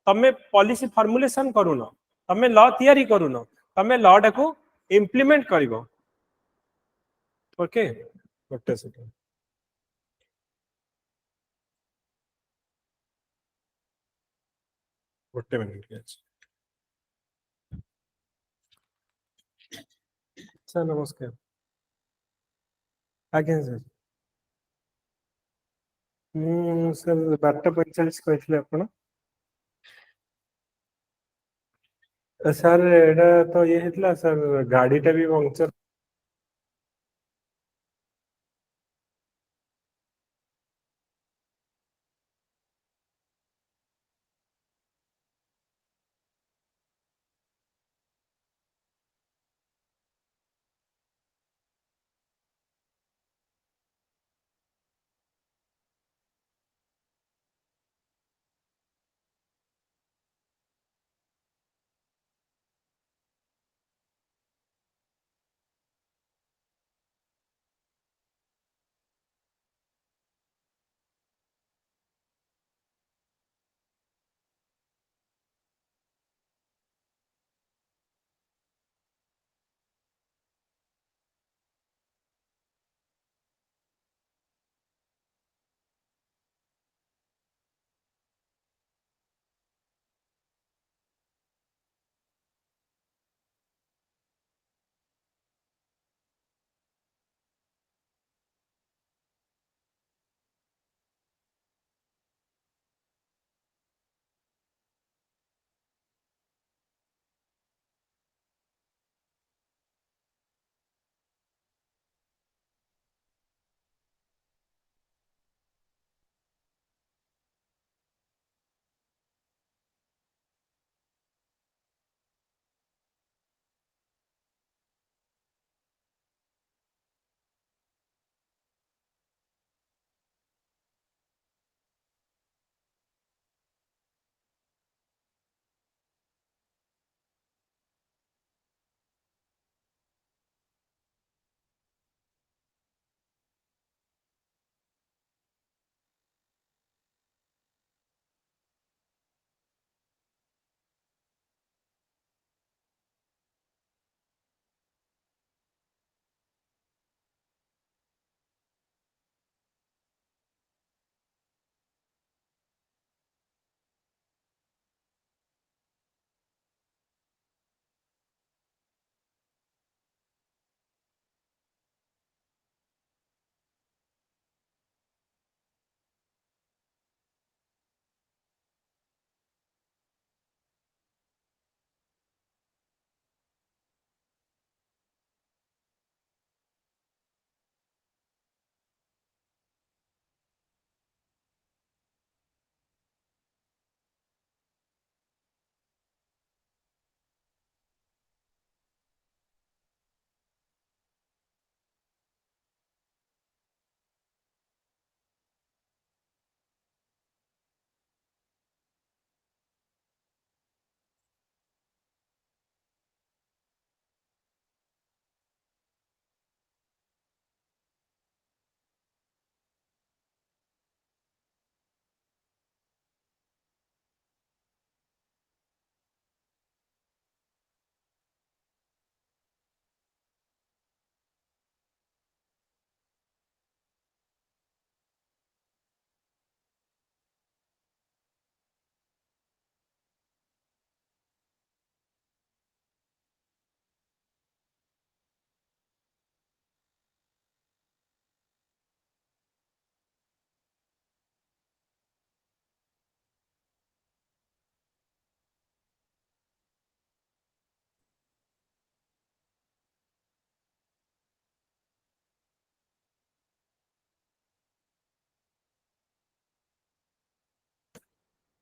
तमे पॉलिसी फॉर्मुलेशन करूनो तमे लॉ तयारी करूनो तमे लॉ टा को इंप्लीमेंट करिवो ओके गोटे सेकंड गोटे मिनिट के सर नमस्कार आज्ञा सर सर 12:45 कहले आपण सर एटा तो ये हेतला सर गाड़ीटा भी पंक्चर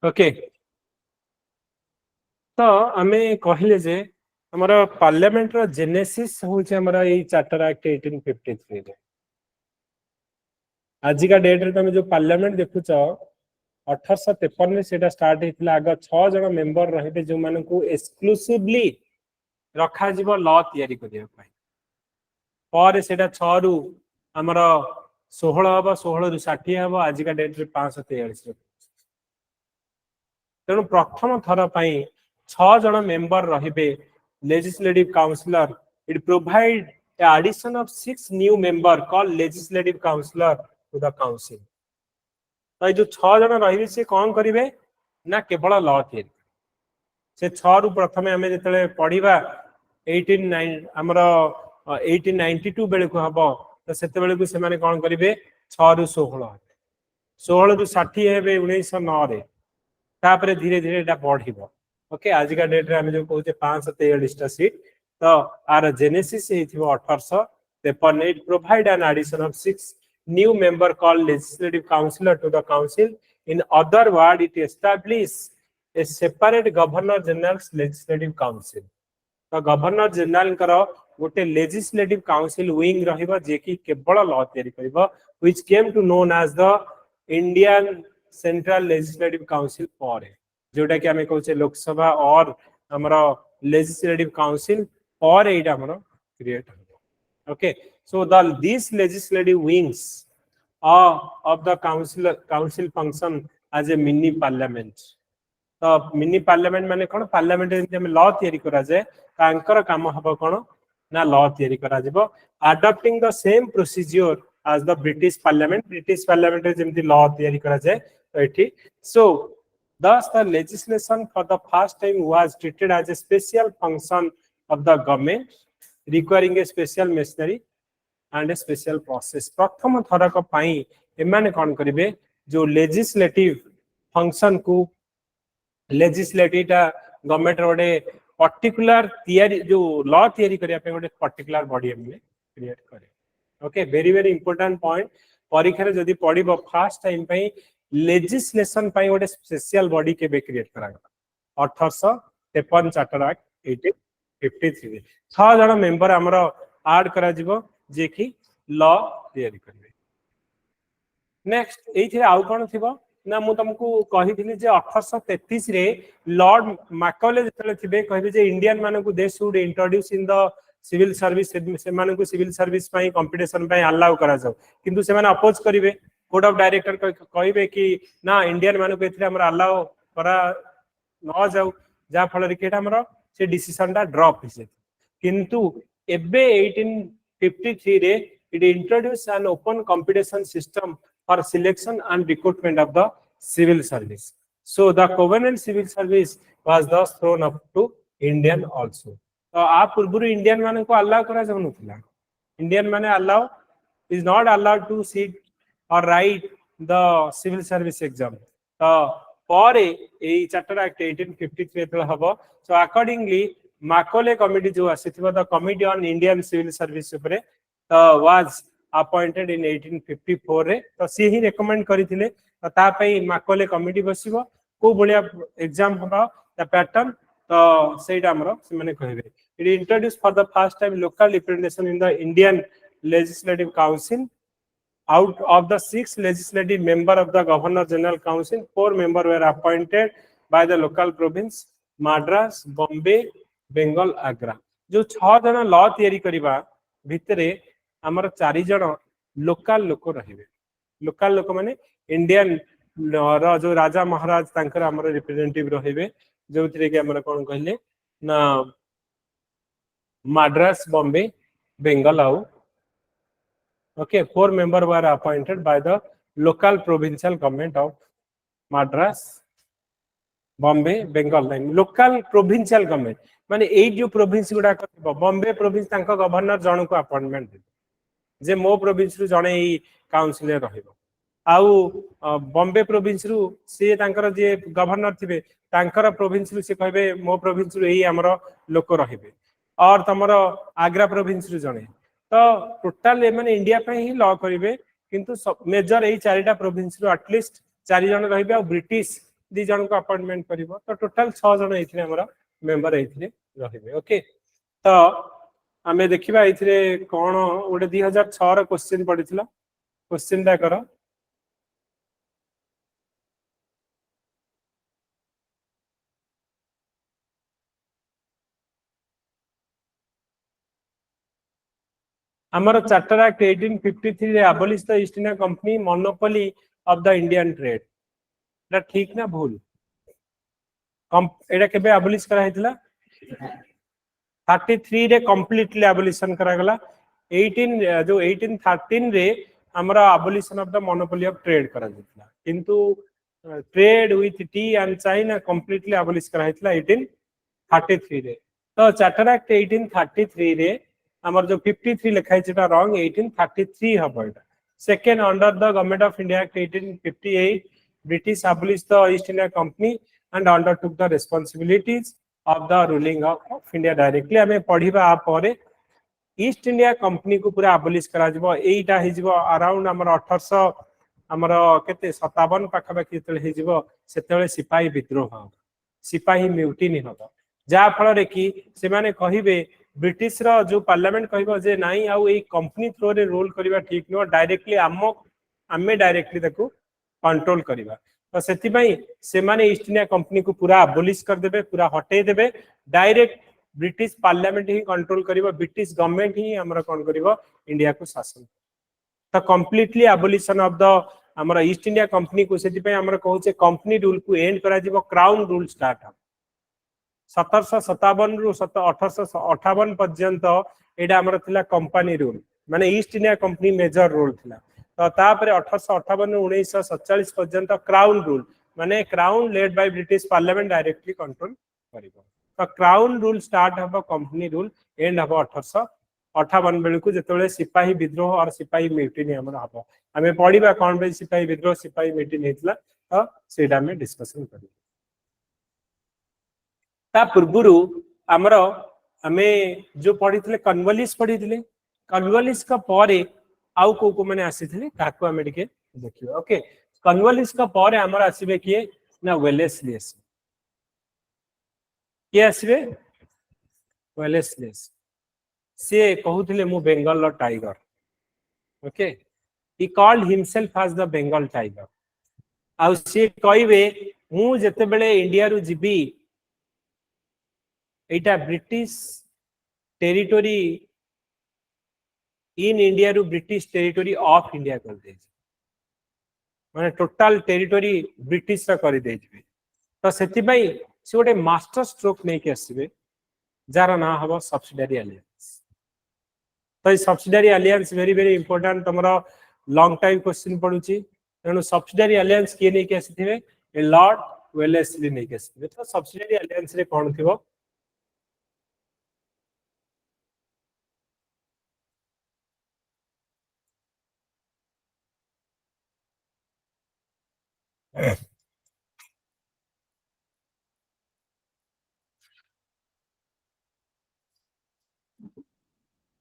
ओके तो आमे कहले जे हमर पार्लियामेंट रो जेनेसिस होचे हमर एई चार्टर एक्ट 1853 रे आज का डेट रे तुम जो पार्लियामेंट देखुच 1853 में सेटा स्टार्ट हेतिला आग 6 जण मेंबर रहिबे जो माने को एक्सक्लूसिवली रखा जीव लॉ तयारी करिया पई पर सेटा 6 रु हमर 16 हबो 16 रु 60 हबो आज का डेट रे 543 तेणु प्रथम थर पई 6 जण मेंबर रहिबे legislative councillor. It provide the addition of 6 new member called legislative councillor to the council. तो जो 6 जण रहिबे से कोन करिवे ना केवल लॉ थियरी से 6 रु प्रथमे हमें जतले पढिबा 18 हमरो 1892 बेले को हबो तो सेते बेले को से माने कोन करिवे 6 रु 16 16 रु 60 हेबे 1909 रे तापरे धीरे धीरे एटा बढ़िबो ओके आज का डेट रे हम जो कहूचे 543 टा सीट तो आर जेनेसिस हेथिबो 1853 it provide an addition of 6 new member called legislative councillor to the council. In other word, it establish a separate governor general's legislative council. तो गवर्नर जनरल करो गोटे लेजिस्लेटिव काउंसिल विंग रहिबा जे कि केवल लॉ तयारी करबा which came to known as the Indian central legislative council पर जोटा कि हमें कहूचे लोकसभा और हमरा लेजिस्लेटिव काउंसिल और एटा हमरा क्रिएट हो okay so the this legislative wings of the council function as a mini parliament. तो मिनी पार्लियामेंट माने कोन पार्लियामेंट जे हम लॉ तयारी करा जाय तांकर काम हबो कोन ना लॉ तयारी करा जेबो adopting the same procedure as the British Parliament जेमति लॉ तयारी करा जाय तो एठी सो thus the legislation for the first time was treated as a special function of the government requiring a special machinery and a special process. प्रथम थरक पाई एमाने कोन करिवे जो लेजिस्लेटिव फंक्शन को लेजिस्लेटिव गवर्नमेंट रोडे पर्टिकुलर थियरी जो लॉ थियरी करिया पे गोटे पर्टिकुलर बॉडी हमने क्रिएट करे ओके वेरी इंपोर्टेंट पॉइंट परीक्षा रे जदी पढिबो फर्स्ट टाइम पे लेजिस्लेशन पे गोटे स्पेशल बॉडी के बे क्रिएट करा गला 1853 चार्टर एक्ट 1853 छह जण मेंबर हमरो ऐड करा जिवो जे कि लॉ थियरी करिवे नेक्स्ट एथि आउ कोन थिबो ना मु तुमको कहिथिली जे 1833 रे लॉर्ड मैकॉले जतले थिबे कहबे जे इंडियन माने को they should introduce in the civil service से माने को सिविल सर्विस पई कंपटीशन पई अलाउ करा जाऊ किंतु से माने अपोज करिवे कोड ऑफ डायरेक्टर कहबे कि ना इंडियन माने को एथि हमरा अलाउ करा न जाऊ जा फल रे केटा हमरा से डिसीजन ता ड्रॉप हिसे किंतु एबे 1853 रे it introduced an open competition system for selection and recruitment of the civil service. So the covenant civil service was thus thrown up to Indian also. तो आप पूर्व इंडियन माने को अलाउ करा जाउनु थिला इंडियन माने allow is not allowed to sit or write the civil service exam. तो पर ए चार्टर एक्ट 1853 तल हबो so accordingly Macaulay committee जो आसीथिबा the committee on Indian civil service ऊपर was appointed in 1854 रे तो सी ही रेकमेंड करिथिले तो ता पई माकोले कमिटी बसिबो को बलिया एग्जाम होबा द पैटर्न तो सेटा हमरो से माने कहबे it introduce for the first time local representation in the Indian legislative council out of the 6 legislative member of the governor general council 4 member were appointed by the local province Madras Bombay Bengal Agra जो 6 जन law तयारी करिबा भितरे हमर 4 जन local लोक रहिबे local लोक माने इंडियन रो जो राजा महाराज तांकर हमर रिप्रेजेंटेटिव रहिबे जोथिरे के हमर कोन कहले ना मद्रास बॉम्बे बेंगल आउ okay 4 member were appointed by the local provincial government of Madras Bombay Bengal line local provincial government माने ए जो प्रोविंस गुडा करबो बॉम्बे प्रोविंस तांका गवर्नर जण को अपॉइंटमेंट दे जे मो प्रोविंस रु जणे ई काउंसिल रे रहिबो आउ बॉम्बे प्रोविंस रु से तांकर जे गवर्नर थिबे तांकर प्रोविंस रु से कहबे मो प्रोविंस रु एही हमरो लोक रहिबे और तमरो आग्रा प्रोविंस रु जणे तो टोटल माने इंडिया पे ही लॉ करिवे किंतु मेजर एही चारिटा प्रोविंस रु एटलीस्ट 4 जण रहिबे आ ब्रिटिश 2 जण को अपॉइंटमेंट करिवो तो टोटल 6 जण एथिले हमरो मेंबर एथिले रहिबे ओके तो हमें देखिबा एथिरे कोन ओडे 2006 रो क्वेश्चन पडिथिला क्वेश्चन दा करो हमारा चार्टर एक्ट 1853 रे abolish the East India company monopoly of the Indian trade एटा ठीक ना भूल एटा केबे अबॉलिश करा हेतिला 33 रे कंप्लीटली अबॉलिशन करा गला 18 जो 1813 रे हमरा abolition of the monopoly of trade करा जेतला किंतु trade with tea and China completely abolish करा हेतिला 1833 रे तो चार्टर एक्ट 1833 रे हमर जो 53 लिखाइ जेटा रॉन्ग 1833 हबो एटा second under the government of India act 1858 British abolish the East India company and undertook the responsibilities of the ruling of India directly. आमे पढ़िबा आ परे ईस्ट इंडिया कंपनी को पूरा अबलिश करा जिवो एटा हि जिवो अराउंड हमर 1800 हमर केते 57 पाखा पाखी तले हि जिवो सेतेले सिपाही विद्रोह सिपाही म्यूटिनी हबो जा फल रे कि से माने कहिबे ब्रिटिश रो जो पार्लियामेंट कहिबो जे नाही आउ ए कंपनी थ्रो रे रोल करिवा ठीक न डायरेक्टली आमे डायरेक्टली ताको कंट्रोल करिवा तो सेति पई से माने ईस्ट इंडिया कंपनी को पूरा अबलिश कर देबे पूरा हटे देबे डायरेक्ट ब्रिटिश पार्लियामेंट ही कंट्रोल करिवो ब्रिटिश गवर्नमेंट ही हमरा कोन करिवो इंडिया को शासन तो कंप्लीटली एबोलिशन ऑफ द हमरा ईस्ट इंडिया कंपनी को सेति पे हमरा कहूचे कंपनी रूल को एंड करा जिवो क्राउन रूल स्टार्ट हम 1757 रु 1858 पर्यंत एडा हमरा थिला कंपनी रूल माने East India Company major role थिला तो तापर 1858 रु 1947 पर्यंत क्राउन रूल माने crown led by British Parliament directly control करिवो तो क्राउन रूल स्टार्ट हबो कंपनी रूल एंड हबो 1858 बेल को जेतले सिपाही विद्रोह और सिपाही म्यूटिनी हमरा हबो हमें पढिबा कोन बे सिपाही विद्रोह सिपाही म्यूटिनी हेतला तो सेडा में डिस्कशन करी ता पूर्वरु हमरो हमें जो पढितले कन्वलिस का पारे आउ को माने आसीथिले ताको हमें दिके देखियो ओके कन्वलिस का पारे हमरा आसीबे किए ना वेलेस्लियस के आसीबे वेलेस्लियस से कहूथिले मु Bengal tiger okay he called himself as the Bengal tiger आउ से कहबे मु जते बेले इंडिया रु जिबी एटा ब्रिटिश टेरिटोरी इन इंडिया रु ब्रिटिश टेरिटोरी ऑफ इंडिया कर दे माने टोटल टेरिटोरी ब्रिटिश रा कर दे तो सेति भाई से गोटे मास्टर स्ट्रोक नै के आसीबे जार ना हबो सब्सिडियरी अलायंस तो सब्सिडियरी अलायंस वेरी इंपोर्टेंट तमरो लॉन्ग टाइम क्वेश्चन पडुची तेनु सब्सिडियरी अलायंस के नै के आसीथिबे ए लॉर्ड वेलेस्ली नै के आसीथिबे तो सब्सिडियरी अलायंस रे कोन थिबो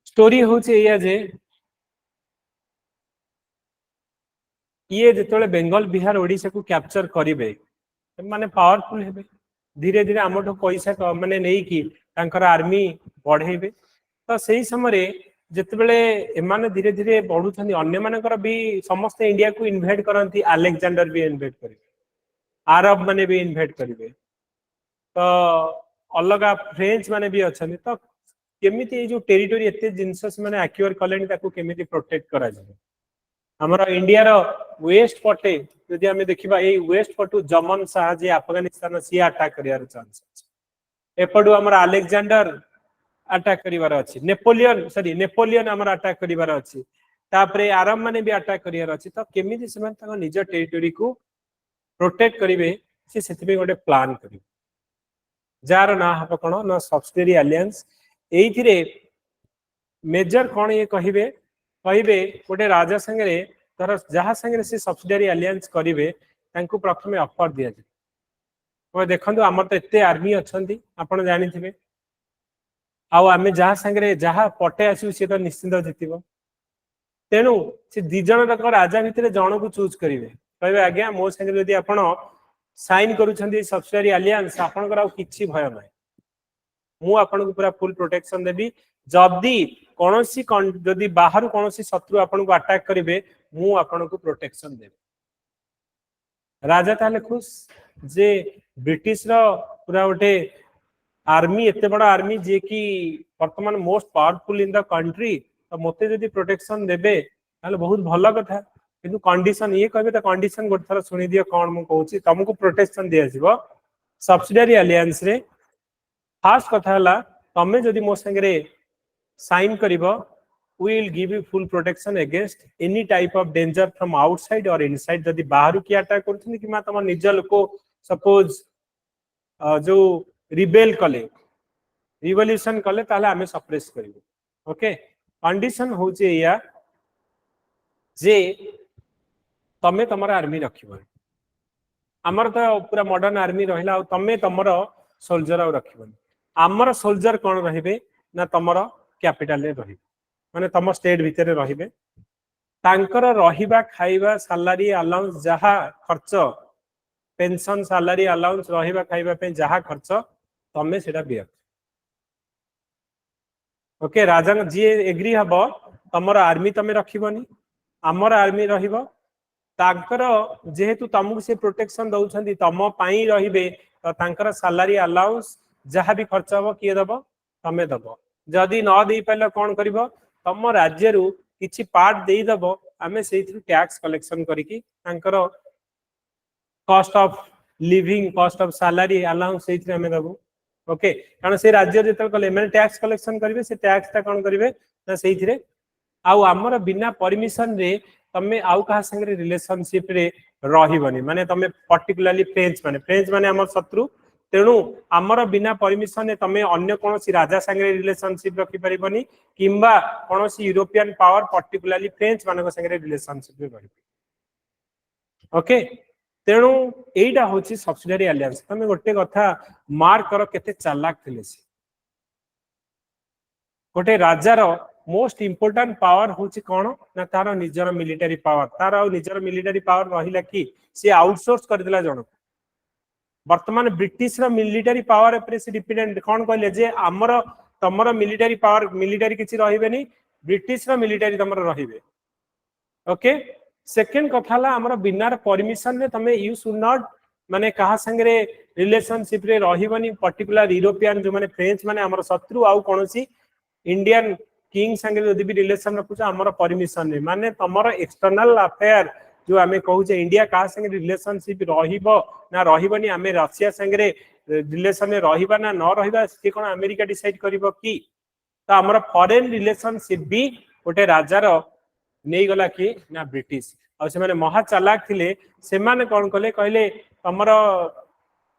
स्टोरी होचे या जे ये जेतले बेंगल बिहार ओडिशा को कैप्चर करिवे माने पावरफुल हेबे धीरे धीरे हमठो पैसा माने नै कि तांकर आर्मी बढ़ेबे तो सही समय जेतेबेले एमाने धीरे धीरे बढ़ुथनि अन्य मानकर भी समस्त इंडिया को इन्वेट करंती अलेक्जेंडर भी इन्वेट करिवे अरब माने भी इन्वेट करिवे तो अलगा फ्रेंच माने भी अछन तो केमिति जो टेरिटोरी एते जिंसस माने एक्वायर कलेनी ताको केमिति प्रोटेक्ट करा जाय हमरा इंडिया रो वेस्ट पटे यदि हमें देखिबा ए वेस्ट पटु जमन शाह जे अफगानिस्तान सी अटैक करियार चांस अछि एपडु हमरा अलेक्जेंडर अटैक करिवार अछि नेपोलियन हमरा अटैक करिवार अछि तापरे आरब माने भी अटैक करियार अछि तो केमिति समान ताको निज टेरिटोरी को प्रोटेक्ट करिवे से सेतिबे गोटे प्लान करिवे जार ना हबो कोन ना सब्सिडियरी अलायंस एइथिरे मेजर कोन ये कहिबे गोटे राजा संगे तर जहा संगे से सब्सिडियरी अलायंस करिवे तांको प्रथमे ऑफर दिया जे ओ देखंतु हमर त एते आर्मी अछंती आपण जानिथिबे आउ आमे जहा संगे जहा पटे आसु से तो निश्चित जितिबो तेनु से दि जण तक राजा भितरे जण को चूज करिवे कहबे आज्ञा मो संगे यदि आपण साइन करूछंती सब्सिडियरी अलायंस आपण कराउ किछि भय नै मु आपण को पूरा फुल प्रोटेक्शन देबी जदी कोनोसी जदी बाहर कोनोसी शत्रु आपण को अटैक करिवे मु आपण को प्रोटेक्शन देबी राजा ताले खुश जे ब्रिटिश रो पूरा गोटे आर्मी एते बड़ा आर्मी जे कि वर्तमान most powerful in the country तो मते जदी प्रोटेक्शन देबे ताले बहुत भलो कथा किंतु कंडीशन ये कहबे त कंडीशन गोट थरा सुनि दियो कोन मु कहूची तुमको प्रोटेक्शन दिया जिवो सब्सिडियरी अलायंस रे फास्ट कथा हला तमे जदी मो संगे sign करिवो we will give you full protection against any type of danger from outside or inside जदी बाहर की अटैक करथनि कि मा तम निज लोक सपोज जो रिबेल कले रिवोल्यूशन कले ताले हमें सप्रेस करिवो ओके कंडीशन होचे या जे तमे तमरा आर्मी रखिबो आमर तो पूरा मॉडर्न आर्मी रहिला तमे तमर सोल्जर आ रखिबनी आमर सोल्जर कोन रहिबे ना तमर कैपिटल रे रहिबे माने तम स्टेट भितर रहिबे तांकर रहिबा खाइबा सैलरी अलाउंस जहा खर्च पेंशन सैलरी अलाउंस रहिबा खाइबा पे जहा खर्च तमे सेटा बिया ओके राजा जी एग्री हबो तमर आर्मी तमे रखिबनी आमर आर्मी रहिबो तांकर जेहेतु तमको से प्रोटेक्शन दउछंदी तम पाई रहिबे तो तांकर सैलरी अलाउंस जहा भी खर्च हबो किए दबो तमे दबो जदी न देई पले कोन करिवो तम राज्य रु किछि पार्ट देई दबो आमे सेथि टैक्स कलेक्शन करिकि तांकर cost of living cost of salary allowance सेथि आमे दबो ओके कारण से राज्य जेतल कले माने टैक्स कलेक्शन करिवे से टैक्स ता कोन करिवे ना सेथि रे आउ हमर बिना परमिशन रे तमे आउ कहा संगे रिलेशनशिप रे रहिबनी माने तमे पर्टिकुलरली फ्रेंच माने हमर शत्रु तेणु आमर बिना परमिशन तमे अन्य कोनोसी राजा संगे रिलेशनशिप रखि परिबनी किंबा कोनोसी यूरोपियन पावर पर्टिकुलरली फ्रेंच मानको संगे रिलेशनशिप रे रहिबे ओके तेणु एटा होची सब्सिडियरी अलायंस तमे गोटे कथा मार्क कर केते चालाक थिले से गोटे राजार मोस्ट इंपोर्टेंट पावर होची कोन ना तार निजर मिलिटरी पावर तार निजर मिलिटरी पावर रहिला कि से आउटसोर्स कर दिला जण वर्तमान ब्रिटिश रा मिलिटरी पावर पे से डिपेंडेंट कोन कहले जे हमर तमर मिलिटरी पावर मिलिटरी किछि रहिबेनी ब्रिटिश रा मिलिटरी तमर रहिबे ओके सेकंड कथा ला हमर बिना परमिशन ने तमे यू शुड नॉट माने कहा संगे रिलेशनशिप रे रहिबनी पर्टिकुलर यूरोपियन जो माने फ्रेंच माने हमर शत्रु आउ कोनोसी इंडियन किंग संगे जदि भी रिलेशन रखुछ हमर परमिशन ने माने तमर एक्सटर्नल अफेयर जो आमे कहू जे इंडिया का संगे रिलेशनशिप रहिबो ना रहिबनी आमे रशिया संगे रिलेशन में रहिबा ना न रहिबा से कोन अमेरिका डिसाइड करिवो कि त हमर फॉरेन रिलेशनशिप भी गोटे राजार नहीं गला कि ना ब्रिटिश और से माने महा चालाक थिले से माने कोन कले कहले हमर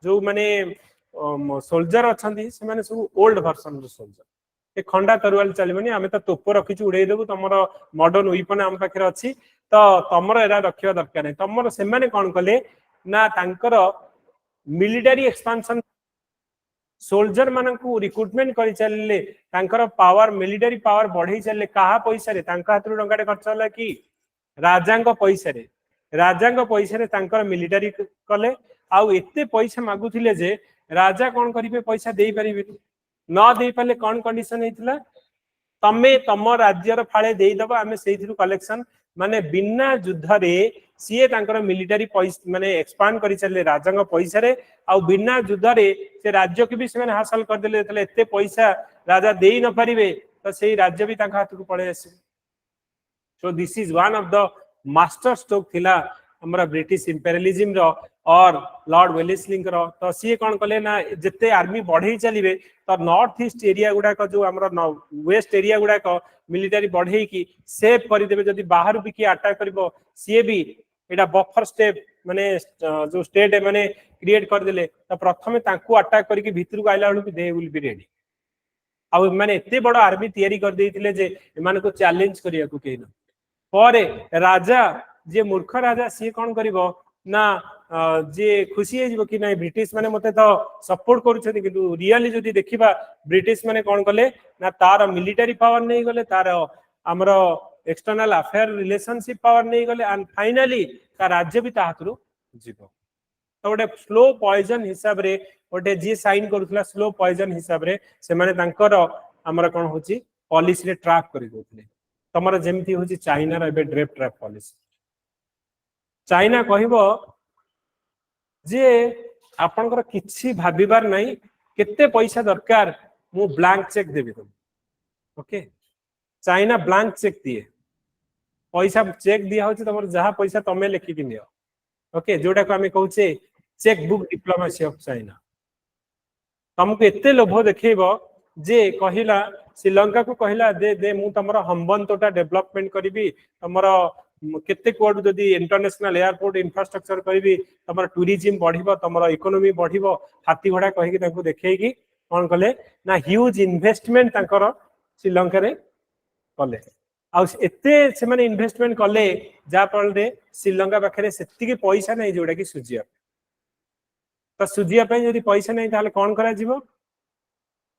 जो माने सोल्जर अछंती से माने सब ओल्ड वर्जन रो सोल्जर ए खंडा तरुवाल चलबनी आमे त तोप रखिछु उड़ै देबु तमर मॉडर्न वेपन हम पाखरे अछि त तमर एरा रखिया दरकार नै तमर से माने कोन कले ना तांकर मिलिटरी एक्सपेंशन सोल्जर मानकू रिक्रुटमेंट करि चलले तांकर पावर मिलिटरी पावर बढ़ै चलले कहा पैसा रे तांका हातरु डंगाटे खर्च होला कि राजांग पैसा रे तांकर मिलिटरी कले आउ एते पैसा मागुथिले जे राजा कोन करिवे पैसा देई परिबे न देई पाले कोन कंडीशन हेतिला तमे तम राज्यर फाळे देई दबो आमे सेथिरु कलेक्शन माने बिना युद्ध रे सीए तांकर मिलिटरी पैसा माने एक्सपांड करि चलले राजांग पैसा रे आउ बिना युद्ध रे से राज्य के भी से हासिल कर देले तले एते पैसा राजा देई न परिबे तो सेही राज्य भी तांका हातरु पळे आसे so this is one of the master stroke थिला हमरा ब्रिटिश इंपेरियलिज्म रो और लॉर्ड वेलेस्ली रो तो सी कोन कले ना जते आर्मी बढ़ई चलिबे तो नॉर्थ ईस्ट एरिया गुडा को जो हमरा वेस्ट एरिया गुडा को मिलिटरी बढ़ई की सेव कर देबे जदी बाहर भी की अटैक करबो सी भी एटा बफर स्टेप माने जो स्टेट माने क्रिएट कर देले तो प्रथमे तांकू अटैक करके भीतर को आइला बेलू दे विल बी रेडी आ माने एते बड़ आर्मी तयारी कर देथिले जे एमान को चैलेंज करिया को केन परे राजा जे मूर्ख राजा सी कोन करिवो ना जे खुशी हे कि ना ब्रिटिश माने मते तो सपोर्ट करूछथि किंतु रियली जदी देखिबा ब्रिटिश माने कोन कले ना तार मिलिटरी पावर नहीं गले तार हमरो एक्सटर्नल अफेयर रिलेशनशिप पावर नहीं गले एंड फाइनली का राज्य भी ताहातरु जीवो तो गोटे स्लो पॉइजन हिसाब रे गोटे जी साइन करूथला स्लो पॉइजन हिसाब रे से माने तांकर हमर कोन होची पॉलिसी रे ट्रैप करि दोथले तमर जेमती होची चाइना रे ड्रेप ट्रैप पॉलिसी चाइना कहिबो जे आपनकर किछि भाबिबार नाही केते पैसा दरकार मु ब्लैंक चेक देबी तुम ओके चाइना ब्लैंक चेक दिए पैसा चेक दिया होची तमर जहा पैसा तमे लेखि कि नियो ओके जोटा को हमें कहूचे cheque book diplomacy of China तुमको एते लोभ देखैबो जे कहिला श्रीलंका को कहिला दे दे मु तमरो हम्बन तोटा डेवलपमेंट करिवि तमरो केते कोड जदी इंटरनेशनल एयरपोर्ट इंफ्रास्ट्रक्चर करिवि तमरो टूरिज्म बढ़िबो तमरो इकोनॉमी बढ़िबो हाथी घोड़ा कहि कि ताको देखैकी कोन कले ना ह्यूज इन्वेस्टमेंट ताकर श्रीलंका रे कले आ एते से माने इन्वेस्टमेंट कले जा पल रे श्रीलंका पाखरे सेति के पैसा नै जोडा कि सुजिया तो सुझिया जदि पैसा नहीं ताले कौन करा जीवो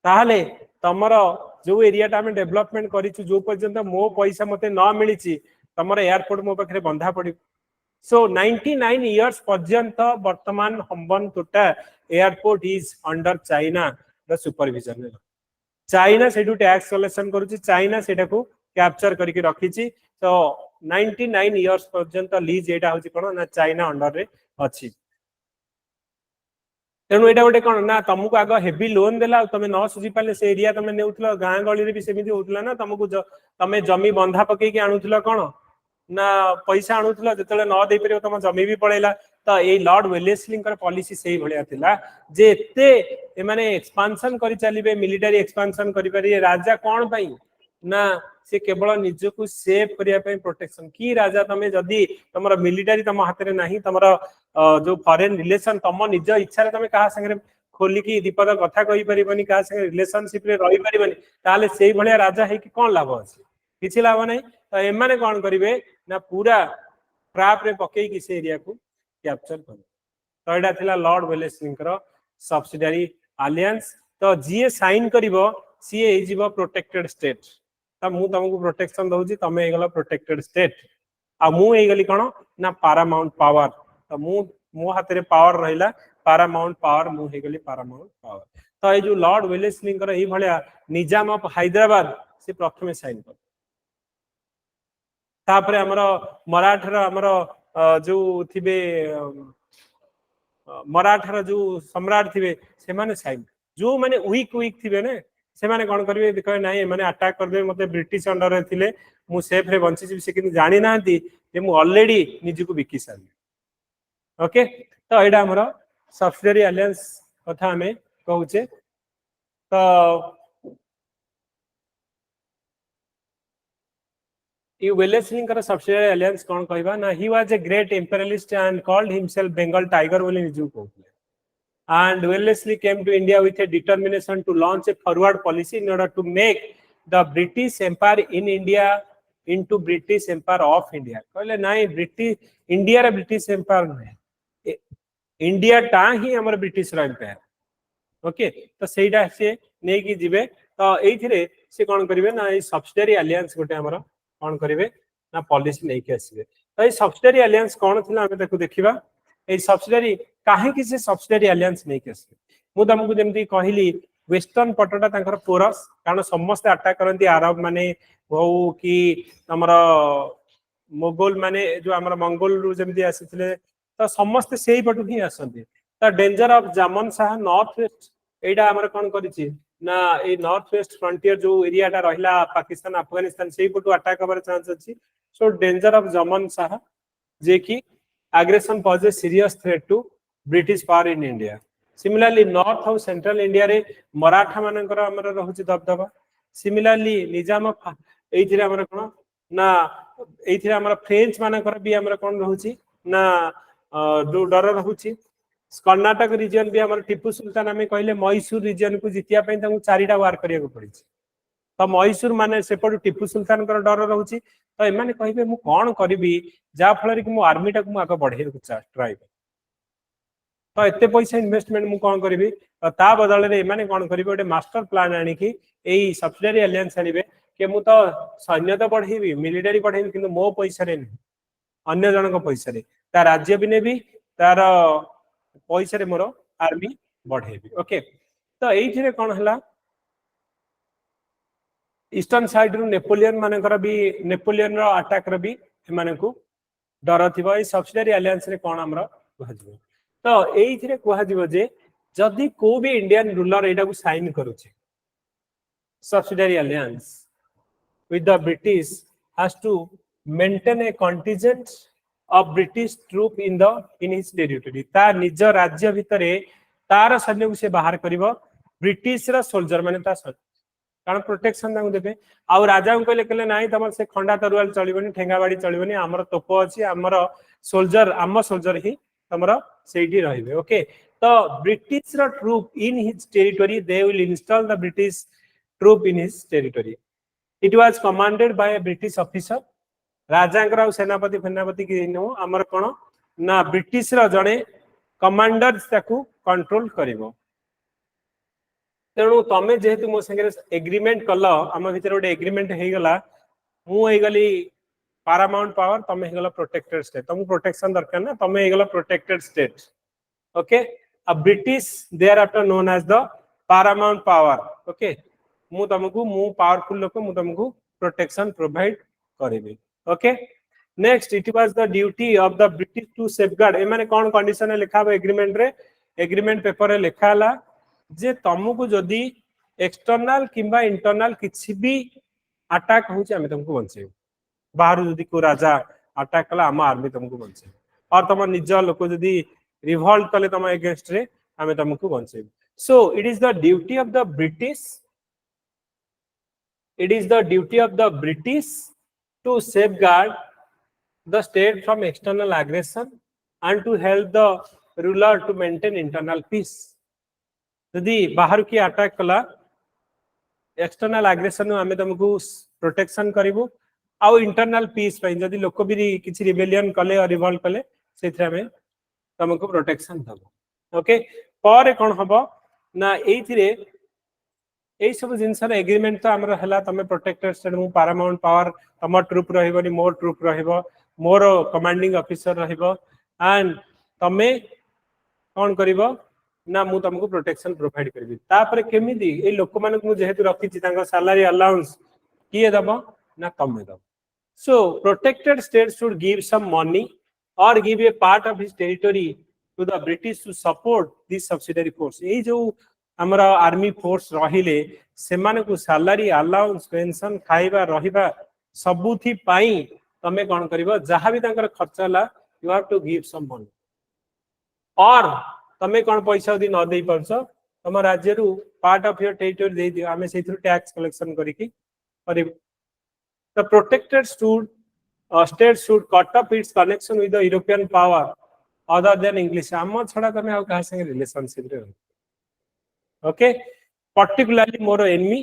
ताहले तमर जो एरिया टा डेवलपमेंट करिछु जो पर्यंत मो पैसा मते न मिली तमर एयरपोर्ट मो पाखे बंधा पड़ी सो 99 इयर्स पर्यंत वर्तमान Hambantota airport is under China the supervision China से टैक्स कलेक्शन करुच्ची चाइना से कैप्चर करके रखी तो 99 इयर्स पर्यंत लीज एटा होची कोन ना चाइना अंडर रे अछि तेणु एटा गोटे कोन ना तुमको आग हेवी लोन देला तुम न सुझी पाले से एरिया तुम नेउथलो गां गली रे भी सेमिति होतला ना तुमको तुम जमी बंधा पके कि आनुथलो कोन ना पैसा आनुथलो जतले न दे परियो तुम जमी भी पळेला तो ए लॉर्ड वेलेस्ली पॉलिसी से ही भलिया थिला जे एते ए माने एक्सपांशन करि चलीबे मिलिटरी एक्सपांशन करि पारि राजा कोन पई ना से केवल निजको सेव करिया पई प्रोटेक्शन की राजा तमे जदी तमरा मिलिटरी तम हाथ रे नाही तमरा जो फॉरेन रिलेशन तम निज इच्छा रे तमे कहा संगे खोली की दीपद कथा कहि परिबनी कहा संगे रिलेशनशिप रे रहि परिबनी ताले सेही भलिया राजा है कि कोन लाभ अछि किछि लाभ नै तो एमाने कोन करिवे ना पूरा ट्रैप रे पकई कि से एरिया को कैप्चर कर तो एटा थिला लॉर्ड वेलेस्ली सब्सिडियरी अलायंस तो जी साइन करिवो सी ए जीवो प्रोटेक्टेड स्टेट तो मु तुमको प्रोटेक्शन दउची तमे हे गला प्रोटेक्टेड स्टेट आ मु हे गली कोन ना पैरामाउंट पावर तो मो हाथ रे पावर रहिला पैरामाउंट पावर मु हे गली पैरामाउंट पावर तो ए जो लॉर्ड वेलेस्ली ए भलिया निजाम ऑफ हैदराबाद से प्रथमे साइन कर तापर हमर मराठार हमर जो थिबे मराठार जो सम्राट थिबे से माने साइन जो माने वीक थिबे ने से माने कोन करबे देखै नाही माने अटैक कर दे मते ब्रिटिश अंडर रे थिले मु सेफ रे बंची छी से कि जानि नांती जे मु ऑलरेडी निज को बिकी सारी ओके तो एडा हमर सब्सिडियरी अलायंस कथा हमें कहूचे तो ये वेलेस्ली सब्सिडियरी अलायंस कौन कहबा ना he was a great imperialist and called himself Bengal tiger बोली निजु कहले and Wellesley came to India with a determination to launch a forward policy in order to make the British Empire in India into British Empire of India कहले नाही British India रे British empire नै India टा ही हमर British रा empire okay तो सेटा से नै कि जिवे तो एथिरे से कोन करिवे ना ए सब्सिडियरी अलायंस गोटे हमर कोन करिवे ना पॉलिसी नै कि आसीबे तो ए सब्सिडियरी अलायंस कोन थिला हमें देखु देखिबा ए सब्सिडियरी काहे कि से सब्सिडियरी अलायंस नै कि आसीबे मु तुमको जेमति कहिली वेस्टर्न पटटा तांकर पोरस कारण समस्त अटैक करंती अरब माने हो कि हमरा मोगल माने जो हमरा मंगोल रु जेमति आसीथिले तो समस्त सेही पटु ही आसंती तो डेंजर ऑफ जामन शाह नॉर्थ वेस्ट एडा हमर कोन करिछि ना ए नॉर्थ वेस्ट फ्रंटियर जो एरिया टा रहिला पाकिस्तान अफगानिस्तान सेही पटु अटैक होबार चांस अछि सो डेंजर ऑफ जामन शाह जे कि aggression pose a serious threat to British power in India. Similarly, North और Central India रे मराठा मानकर हमर रहउछि दबदबा. Similarly, निजाम ऑफ एथिरे हमर कोन ना एथिरे हमर फ्रेंच मानकर भी हमर कोन रहउछि ना जो डर रहउछि कर्नाटक रीजन भी हमर टिपू सुल्तान हमें कहले मैसूर रीजन को जितिया पई तांको चारिटा वार करिया को पड़िछि तो मैसूर माने सेपटु टिपू सुल्तान कर डर रहउछि तो एमाने कहिबे मु कोन करबी जा फलरे कि मु आर्मी टा को मु आगे बढ़े को ट्राई तो एते पैसा इन्वेस्टमेंट मु कोन करबी ता बदल रे एमाने कोन करबे ओटे मास्टर प्लान आनी कि एई सब्सिडियरी अलायंस आनिबे के मु तो सैन्य तो बढ़ेबी मिलिटरी बढ़ेबी किंतु मो पैसा रे अन्य जन को पैसा रे ता राज्य भी नेबी तार पैसा रे मोर आर्मी बढ़ेबी ओके तो एइथिरे कोन हला ईस्टर्न साइड रु नेपोलियन मानकर भी नेपोलियन रो अटैक रो भी एमाने को डर थिबो ए सब्सिडियरी अलायंस रे कोन हमरो कहजो तो एइथिरे कहजो जे जदी को भी इंडियन रूलर एटा को साइन करूचे subsidiary alliance with the British has to maintain a contingent of British troop in his territory ता निज राज्य भितरे तार सैन्य को से बाहर करिवो ब्रिटिश रा सोल्जर माने ता कारण प्रोटेक्शन दांग देबे आ राजा को कहले नाही तमर से खंडा तरुआल चलिबनी ठेंगा बाड़ी चलिबनी हमर तोप अछि हमर सोल्जर आम सोल्जर ही तमर सेठी रहिबे ओके तो ब्रिटिश रा troop in his territory they will install the British troop in his territory it was commanded by a British officer राजांकर सेनापति फेनापति कि नो हमर कोन ना ब्रिटिश रा जणे कमांडर्स ताकू कंट्रोल करिवो तेणु तमे जेहेतु मो संगे एग्रीमेंट कल आम भीतर गोटे एग्रीमेंट हो गला मु गली paramount power तमे हेगला प्रोटेक्टेड स्टेट तुमको प्रोटेक्शन दरकार ना तमे हेगला protected state okay a british thereafter known as the paramount power okay मु तुमको मु पावरफुल लोक मु तुमको प्रोटेक्शन प्रोवाइड करेबी okay next it was the duty of the British to safeguard ए माने कोन कंडीशन लिखा हो एग्रीमेंट रे एग्रीमेंट पेपर रे लिखा हला जे तुमको जदी एक्सटर्नल किंबा इंटरनल किछि भी अटैक होची हमें तुमको बंचेबो बाहर जदी को राजा अटैक कला हम आर्मी तुमको बंचे और तुम निज लोक जदी रिवोल्ट कले तुम अगेंस्ट रे हमें तुमको बंचेबो so it is the duty of the British it is the duty of the British to safeguard the state from external aggression and to help the ruler to maintain internal peace यदि बाहर की attack कला external aggression आमे तुमको protection करिवो आ internal peace पई जदि लोक भी किछि रिबेलियन कले और रिवोल्ट कले सेथि आमे तुमको प्रोटेक्शन दबो ओके पर कोन हबो ना एथिरे ए सब जिनसर एग्रीमेंट तो हमर हला तमे प्रोटेक्टेड स्टेट मु पैरामाउंट पावर तम ट्रूप रहबनी मोर ट्रूप रहबो मोर कमांडिंग ऑफिसर रहबो एंड तमे कोन करिवो ना मु तुमको प्रोटेक्शन प्रोवाइड करबी तापर केमिदी ए लोक मानक मु जेहेतु रखी छि तांगा सैलरी अलाउंस किए दबो ना तमे दबो so protected state should give some money और give a part of his territory to the British to support this subsidiary force ए जो हमरा आर्मी फोर्स रहिले से माने को सैलरी अलाउंस पेंशन खाइबा रहिबा सबुथि पाई तमे कोन करबो जहां भी तांकर खर्च हला you have to give some money और तमे कोन पैसा दि न देई परछ तम राज्य रु पार्ट ऑफ योर टेरिटरी दे दियो आमे सेथु टैक्स कलेक्शन करिकि करि the protected state should cut off its connection with the European power other then English आम छडा तमे आ कहा संगे रिलेशनशिप रे ओके पर्टिकुलरली मोर एनिमी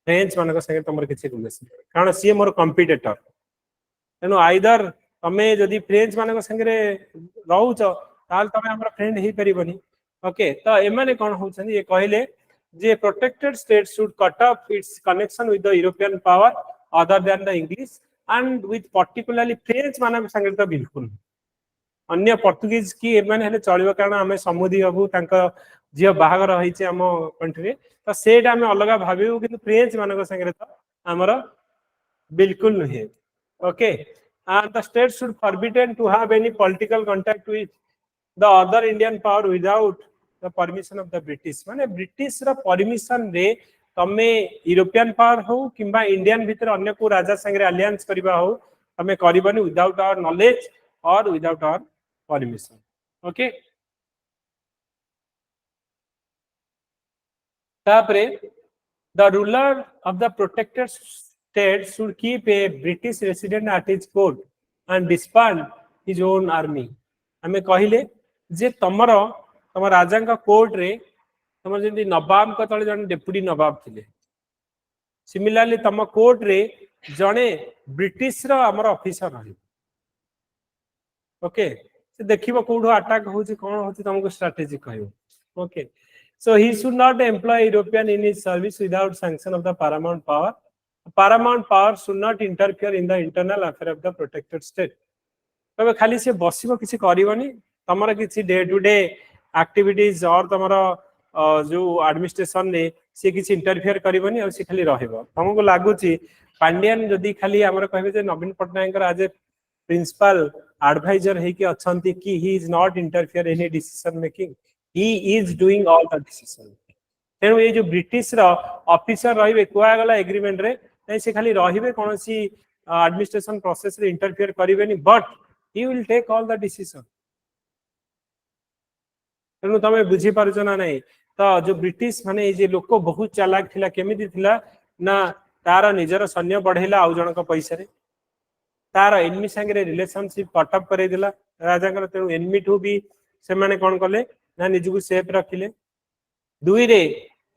फ्रेंच मानक संगे तमर किछि रिलेशन कारण सी मोर कंपीटिटर तेनो आइदर तमे जदी फ्रेंच मानक संगे रहउछ ताल तमे हमर फ्रेंड ही परिबनी ओके तो एमाने कोन होछन ये कहले जे protected state should cut off its connection with the European power other than the English and with particularly French मानक संगे तो बिल्कुल अन्य पोर्तुगीज की एमाने हेले चलिबो कारण हमें समुदी बाबू तांका जियो बाहागर होइचे हम कंट्री तो सेटा हमें अलग भाबियो किंतु फ्रेंच मानक संगे तो हमर बिल्कुल नहीं okay and the state should forbidden to have any political contact with the other Indian power without the permission of the British माने ब्रिटिश रा परमिशन रे तमे यूरोपियन पावर हो किंबा इंडियन भीतर अन्य को राजा संगे अलायंस करबा हो तमे करबनी विदाउट आवर नॉलेज और विदाउट आवर परमिशन ओके तापरे the ruler of the protected state should keep a British resident at his court and disband his own army हमें कहले जे तमर तम राजा का कोर्ट रे तमर जेंति नवाब का तले जन डेप्यूटी नवाब थिले सिमिलरली तम कोर्ट रे जने ब्रिटिश रो हमर ऑफिसर रही ओके से देखिबो कोडो अटैक होची कोन होची तुमको स्ट्रेटजी कहयो okay so he should not employ European in his service without sanction of the paramount power paramount power should not interfere in the internal affair of the protected state तबे खाली से बसिबो किछि करिवनी तमरा किछि डे टू डे एक्टिविटीज और तमरा जो administration ने से किछि इंटरफियर करिवनी और से खाली रहइबो हमको लागुची पांड्यान जदी खाली हमर कहबे जे नवीन पटनायक आज प्रिंसिपल एडवाइजर है कि अछंती कि ही is not interfere in any decision making he is doing all the decision तेणु ये जो ब्रिटिश रा ऑफिसर रहिबे कोआ गला एग्रीमेंट रे नै से खाली रहिबे कोनसी एडमिनिस्ट्रेशन प्रोसेस रे इंटरफियर करिवेनी but he will take all the decision तेणु तमे बुझी पारछ ना नै तो जो ब्रिटिश माने ये जे लोक बहुत चालाक थिला केमिति थिला ना तार निजर सैन्य बढ़ेला आउ जन को पैसा रे तार एनिमी संगे रिलेशनशिप कट अप करे दिला राजा कर तेणु एनिमी ठू भी से माने कोन कले ना निजु सेफ रखिले दुई रे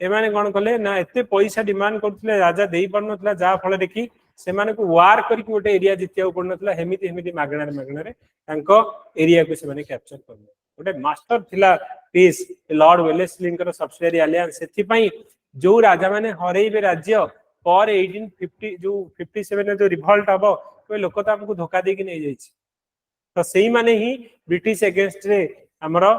एमाने कोन कले ना एते पैसा डिमांड करथिले राजा देई परनथला जा फल देखि से माने को वार करके गोटे एरिया जितिया पड़नथला हेमिति हेमिति मागणार तांको एरिया को से माने कैप्चर करले गोटे मास्टर थिला पीस लॉर्ड वेलेस्ली कर सब्सिडियरी अलायंस सेथि पई जो राजा माने हरेइबे राज्य पर 1850 जो 57 जो रिवोल्ट हबो कोई लोक तो हमको धोखा दे कि नहीं जाइछि तो सेही माने ही ब्रिटिश अगेंस्ट रे हमरो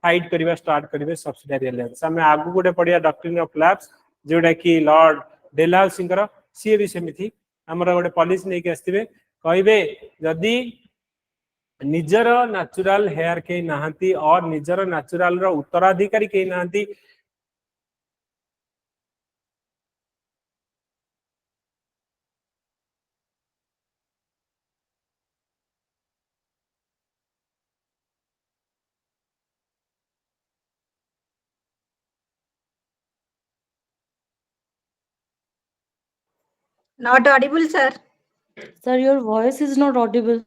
फाइट करबा स्टार्ट करबे सब्सिडियरी अलायंस हम आगु गोटे पडिया डॉक्ट्रिन ऑफ कोलैप्स जोटा कि लॉर्ड डेलहाउसी सी भी सेमिथि हमर गोटे पॉलिसी नहीं के आस्तिबे कहबे जदी निजर नेचुरल हेयर के नाहंती और निजर नेचुरल रो उत्तराधिकारी के नाहंती Not audible, sir. Sir, your voice is not audible.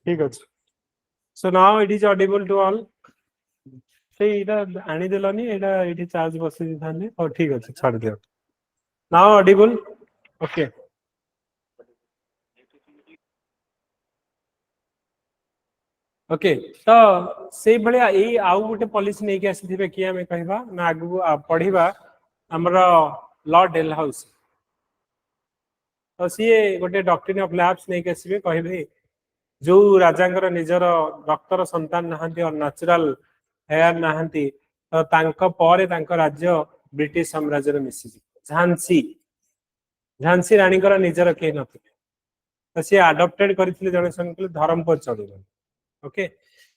ठीक अछि so now it is audible to all से इटा आनी देलानी एटा इठी चार्ज बसी दिथानी और ठीक अछि छाड़ दियो नाउ ऑडिबल ओके ओके तो से भलिया एई आउ गोटे पॉलिसी नै के आसीथिबे कि हमें कहबा ना आगु पढ़िबा हमरो लॉर्ड डेलहाउस तो सी गोटे डॉक्ट्रिन ऑफ लैब्स नै के आसीबे कहबे जो राजांगर निजर रक्तर संतान नहांती और नेचुरल हेयर नहांती तो तांको परे तांको राज्य ब्रिटिश साम्राज्य रे मिसी झांसी झांसी रानी कर निजर के नथिले तो सी अडॉप्टेड करथिले जने सन धर्मपुर चढ़ी ओके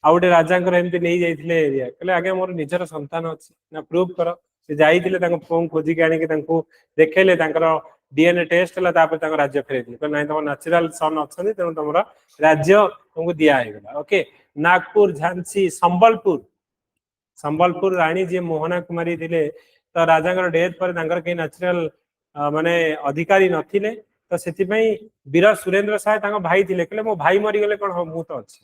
आउ गोटे राजांकर एमती नहीं जाइथिले एरिया कहले आगे मोर निजर संतान अछि ना प्रूव कर से जाइथिले तांको फोन खोजी के आनी के तांको देखेले तांकर डीएनए टेस्ट हला तापर तांको राज्य फेरैथिले कहले नाही तम नेचुरल सन अछनी तेनु तमरा राज्य तुमको दिया हेगला ओके नागपुर झांसी संबलपुर संबलपुर रानी जे मोहना कुमारी थिले तो राजांकर डेथ पर तांकर के नेचुरल माने अधिकारी नथिले तो सेति पई वीर सुरेंद्र साय तांको भाई थिले कहले मो भाई मरि गेले कोन हो मु तो अछि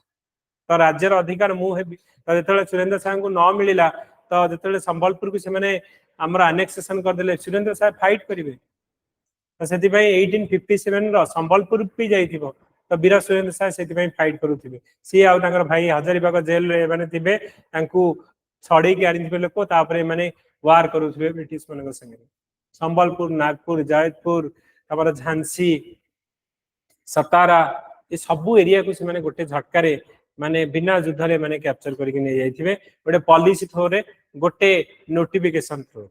तो राज्यर अधिकार मु हेबी तो जतले सुरेंद्र साय को न मिलिला तो जतले संबलपुर को से माने हमर अनेक्सेशन कर देले सुरेंद्र साय फाइट करिवे तो सेति पई 1857 रो संबलपुर भी जाइथिबो तो वीर सुरेंद्र साय सेति पई फाइट करूथिबे सी आउ तांकर भाई हजारीबाग जेल रे माने थिबे तांकू छड़ी के आनिथिबे लोक तापरे माने वार करूथिबे ब्रिटिश मानक संगे संबलपुर नागपुर जयपुर तापर झांसी सतारा ये सबू एरिया को से गोटे झटकार माने बिना युद्ध रे माने कैप्चर करके नहीं जाइथिबे गोटे पॉलिसी थ्रो रे गोटे नोटिफिकेशन थ्रो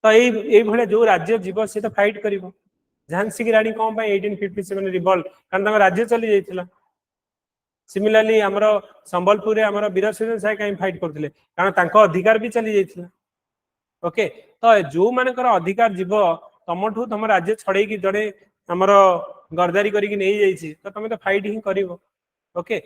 तो एई भले जो राज्य जीव से तो फाइट करिवो झांसी की रानी कौन 1857 रिवॉल्ट कारण तांको राज्य चली जाइथिला सिमिलरली हमरो संबलपुर रे हमरो वीर सुरेंद्र साय काई फाइट करथिले कारण तांको अधिकार भी चली जाइथिला ओके तो जो मानकर अधिकार जीव तमठू तम राज्य छड़े की जड़े हमरो गरदारी करके नहीं जाइछि तो तमे तो फाइट ही करिवो ओके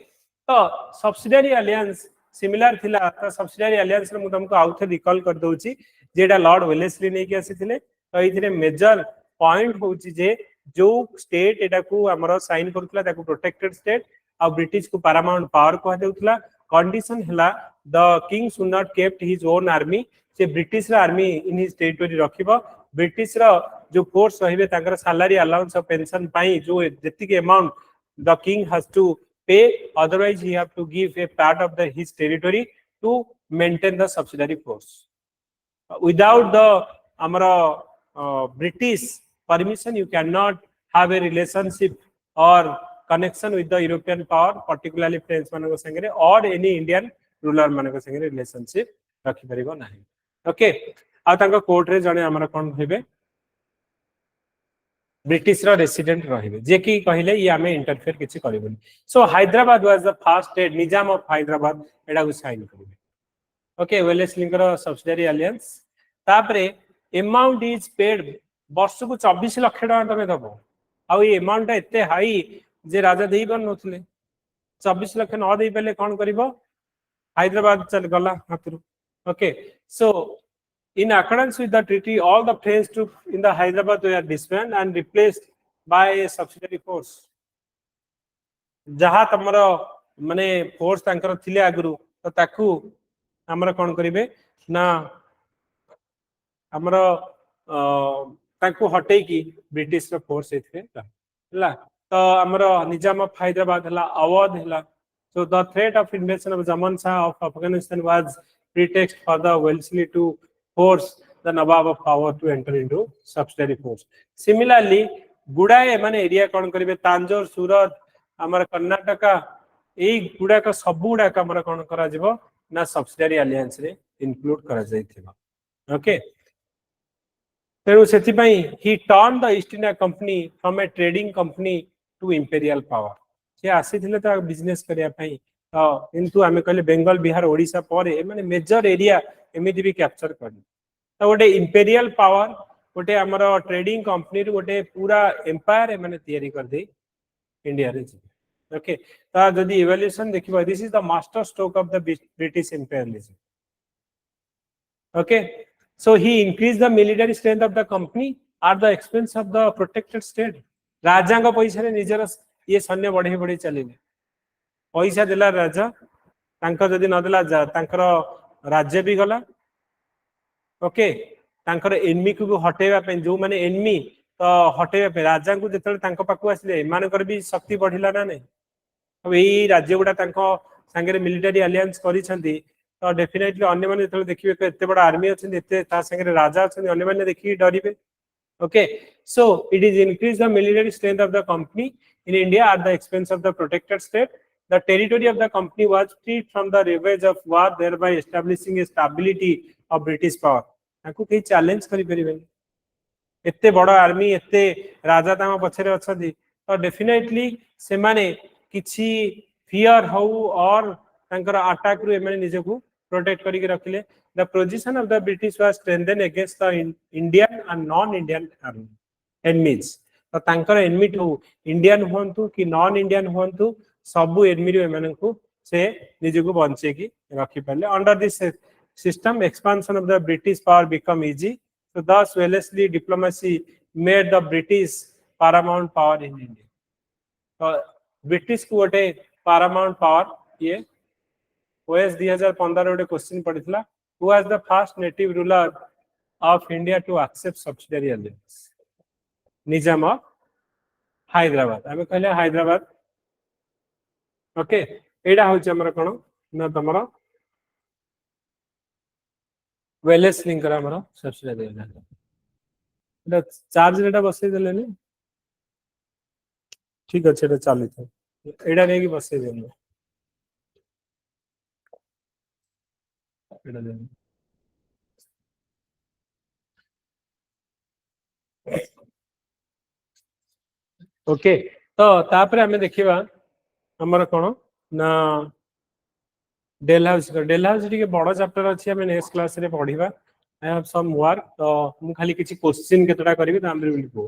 तो सब्सिडियरी अलायंस सिमिलर थिला तो सब्सिडियरी अलायंस मु तुमको आउथे रिकॉल कर दोछि जेडा लॉर्ड वेलेस्ली नै के आसीथिले तो इथिरे मेजर पॉइंट होछि जे जो स्टेट एटा को हमरो साइन करथला ताको प्रोटेक्टेड स्टेट आ ब्रिटिश को पैरामाउंट पावर कह देउथला कंडीशन हला the king should not kept his own army से British army in his territory रखिबो ब्रिटिश रो जो फोर्स रहिबे ताकर सैलरी अलाउंस और पेंशन पाई जो जतिक amount the king has to pay otherwise he have to give a part of his territory to maintain the subsidiary force without the amara British permission you cannot have a relationship or connection with the European power particularly French manako sangre or any Indian ruler manako sangre relationship rakhi paribo nahi okay आ तांको court रे जने हमर कोन हेबे British रो resident रहिबे जे कि कहिले ये हमें इंटरफेयर किछि करबोनी so Hyderabad was the first state Nizam of Hyderabad एडा को साइन करबे ओके वेलेस्ली रो सब्सिडियरी अलायंस तापरे अमाउंट इज पेड वर्ष को 24 लाख टका तमे दबो आ ये अमाउंट एते हाई जे राजा देई बन नथले 24 लाख न देई पेले कोन करबो हैदराबाद चल गला हातरु okay so in accordance with the treaty all the French troops in the Hyderabad were disbanded and replaced by a subsidiary force जहा तमरो माने फोर्स तांकर थिले आगुरु तो ताकू हमर कोन करिवे ना हमर ताकू हटै की ब्रिटिश रो फोर्स एथे हला तो हमर निजाम ऑफ हैदराबाद हला अवध हला so the threat of invasion of Zaman Shah of Afghanistan was pretext for the Wellesley to force the Nawab of power to enter into subsidiary force similarly गुडाए माने एरिया कोन करिवे तांजोर सूरत हमर कर्नाटका एई गुडा का सब गुडा का हमर कोन करा जिवो ना सब्सिडियरी अलायंस रे इंक्लूड करा जाइथिबा ओके तेनु सेति पई he turn the East India company from a trading company to imperial power से आसीथिले त बिजनेस करिया पई तो किंतु हमें कहले बेंगल बिहार ओडिसा परे माने मेजर एरिया एमिति भी कैप्चर करनी तो गोटे इंपेरियल पावर गोटे हमर ट्रेडिंग कंपनी गोटे पूरा एम्पायर माने तयारी कर दे इंडिया रे ओके ता जदी इवैल्यूएशन देखिबा this is the master stroke of the British imperialism okay so he increase the military strength of the company at the expense of the protected state राजा का पैसा रे निजर ये सैन्य बढ़े बढ़े चलिले पैसा देला राजा तांकर जदी न देला तांकर राज्य भी गला ओके तांकर एनिमी को हटेवा पे जो माने एनिमी तो हटेवा पे राजा को जतले तांको पाकु आसिले मानकर भी शक्ति बढ़िला ना नहीं अब यही राज्य गुड़ा सांगे मिलिटारी अलायंस करिसेंती तो डेफिनेटली अन्य माने जतले देखिबे तो एते बड़ा आर्मी अछन एते ता संगे राजा अछन अन्य माने देखि डरिबे okay so it is increase the military strength of the company in India at the expense of the protected state. The territory of the company was freed from the ravage of war, thereby establishing a stability of British power. ताको कहीं challenge करि परिबेनी एते बड़ army एते राजा तामा पछरे अछदी तो definitely से माने किछि फियर हो और तांकर अटैक रु एमाने निजकु प्रोटेक्ट करिक रखिले. The position of the British was strengthened against the Indian and non-Indian enemies. तो तांकर एनिमी हो इंडियन होंतु कि नॉन इंडियन होंतु सबु एनिमी रु एमानकु से निजकु बंचे की रखि परले. Under this system expansion of the British power become easy. So thus Wellesley diplomacy made the British paramount power in India. तो ब्रिटिश को गोटे paramount power ये OS 2015 गोटे question पड़ितला. Who was the first native ruler of India to accept subsidiary alliance? Nizam of Hyderabad. आमे कहले Hyderabad. Okay एडा होचे हमर कोन ना तमरा वेलेस्ली कर हमर सबसिडियरी अलायंस चार्ज रेटा बसई देलेनी ठीक अच्छे एटा चालू था एडा नै कि बसई देनी एडा देनी ओके तो तापरे हमें देखिबा हमर कोन ना डेलहाउस टिके बड़ चैप्टर अछि हमें नेक्स्ट क्लास रे पढिबा. आई हैव सम वर्क तो मु खाली किछि क्वेश्चन केतडा करबी तामरे बिलबो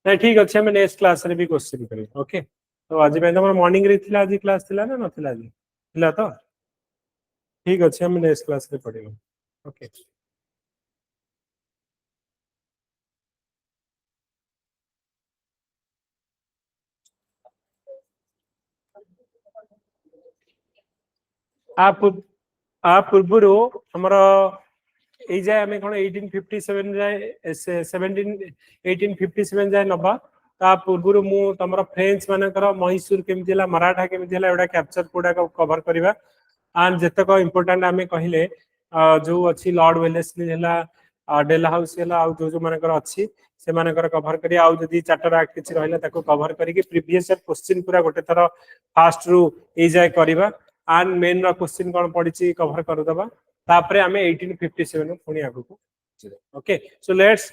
नहीं ठीक अच्छे हमें नेक्स्ट क्लास रे भी क्वेश्चन करी. ओके तो आज पे हमर मॉर्निंग रे थिला आज क्लास थिला ना नथिला आज थिला तो ठीक अच्छे हमें नेक्स्ट क्लास रे पढिबा. ओके आप पूर्वरु हमरा ए जाय हमें कोन 1857 जाय 1857 जाय नबा ता पूर्वरु मु तमरा फ्रेंच मानकर मैसूर केमितिला मराठा केमितिला एडा कैप्चर कोडा कवर करिबा. एंड जतक इंपोर्टेंट हमें कहिले जो अछि लॉर्ड वेलेस्ली हला डेलहाउस हला आ जो मानकर अछि से मानकर कवर करी आ जदी चार्टर एक्ट किछि रहला ताको कवर करी कि प्रीवियस क्वेश्चन पूरा गोटे थरो फास्ट रु ए जाय करिबा. एंड मेन रा क्वेश्चन कोन पडिछि कवर कर दबा तापरे हमें 1857 पुनी आगु को. ओके सो लेट्स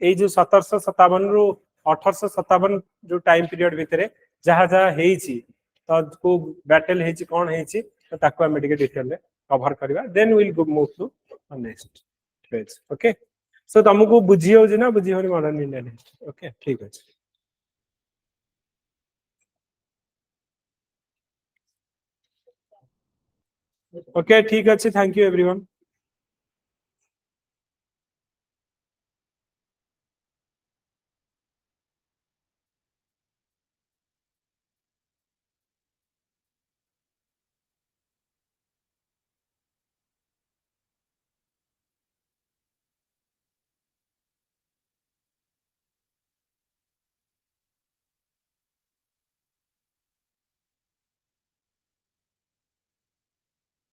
ए जो 1757 रु 1857 जो टाइम पीरियड भितरे जहा जहा हेछि तो को बैटल हेछि कोन हेछि तो ताको हम टिके डिटेल में कवर करबा. Then we will move to next page. Okay so तुमको बुझी हो जे ना बुझी होनी मॉडर्न इंडियन हिस्ट्री. ओके ठीक अछि. ओके ठीक अछि. Thank you everyone.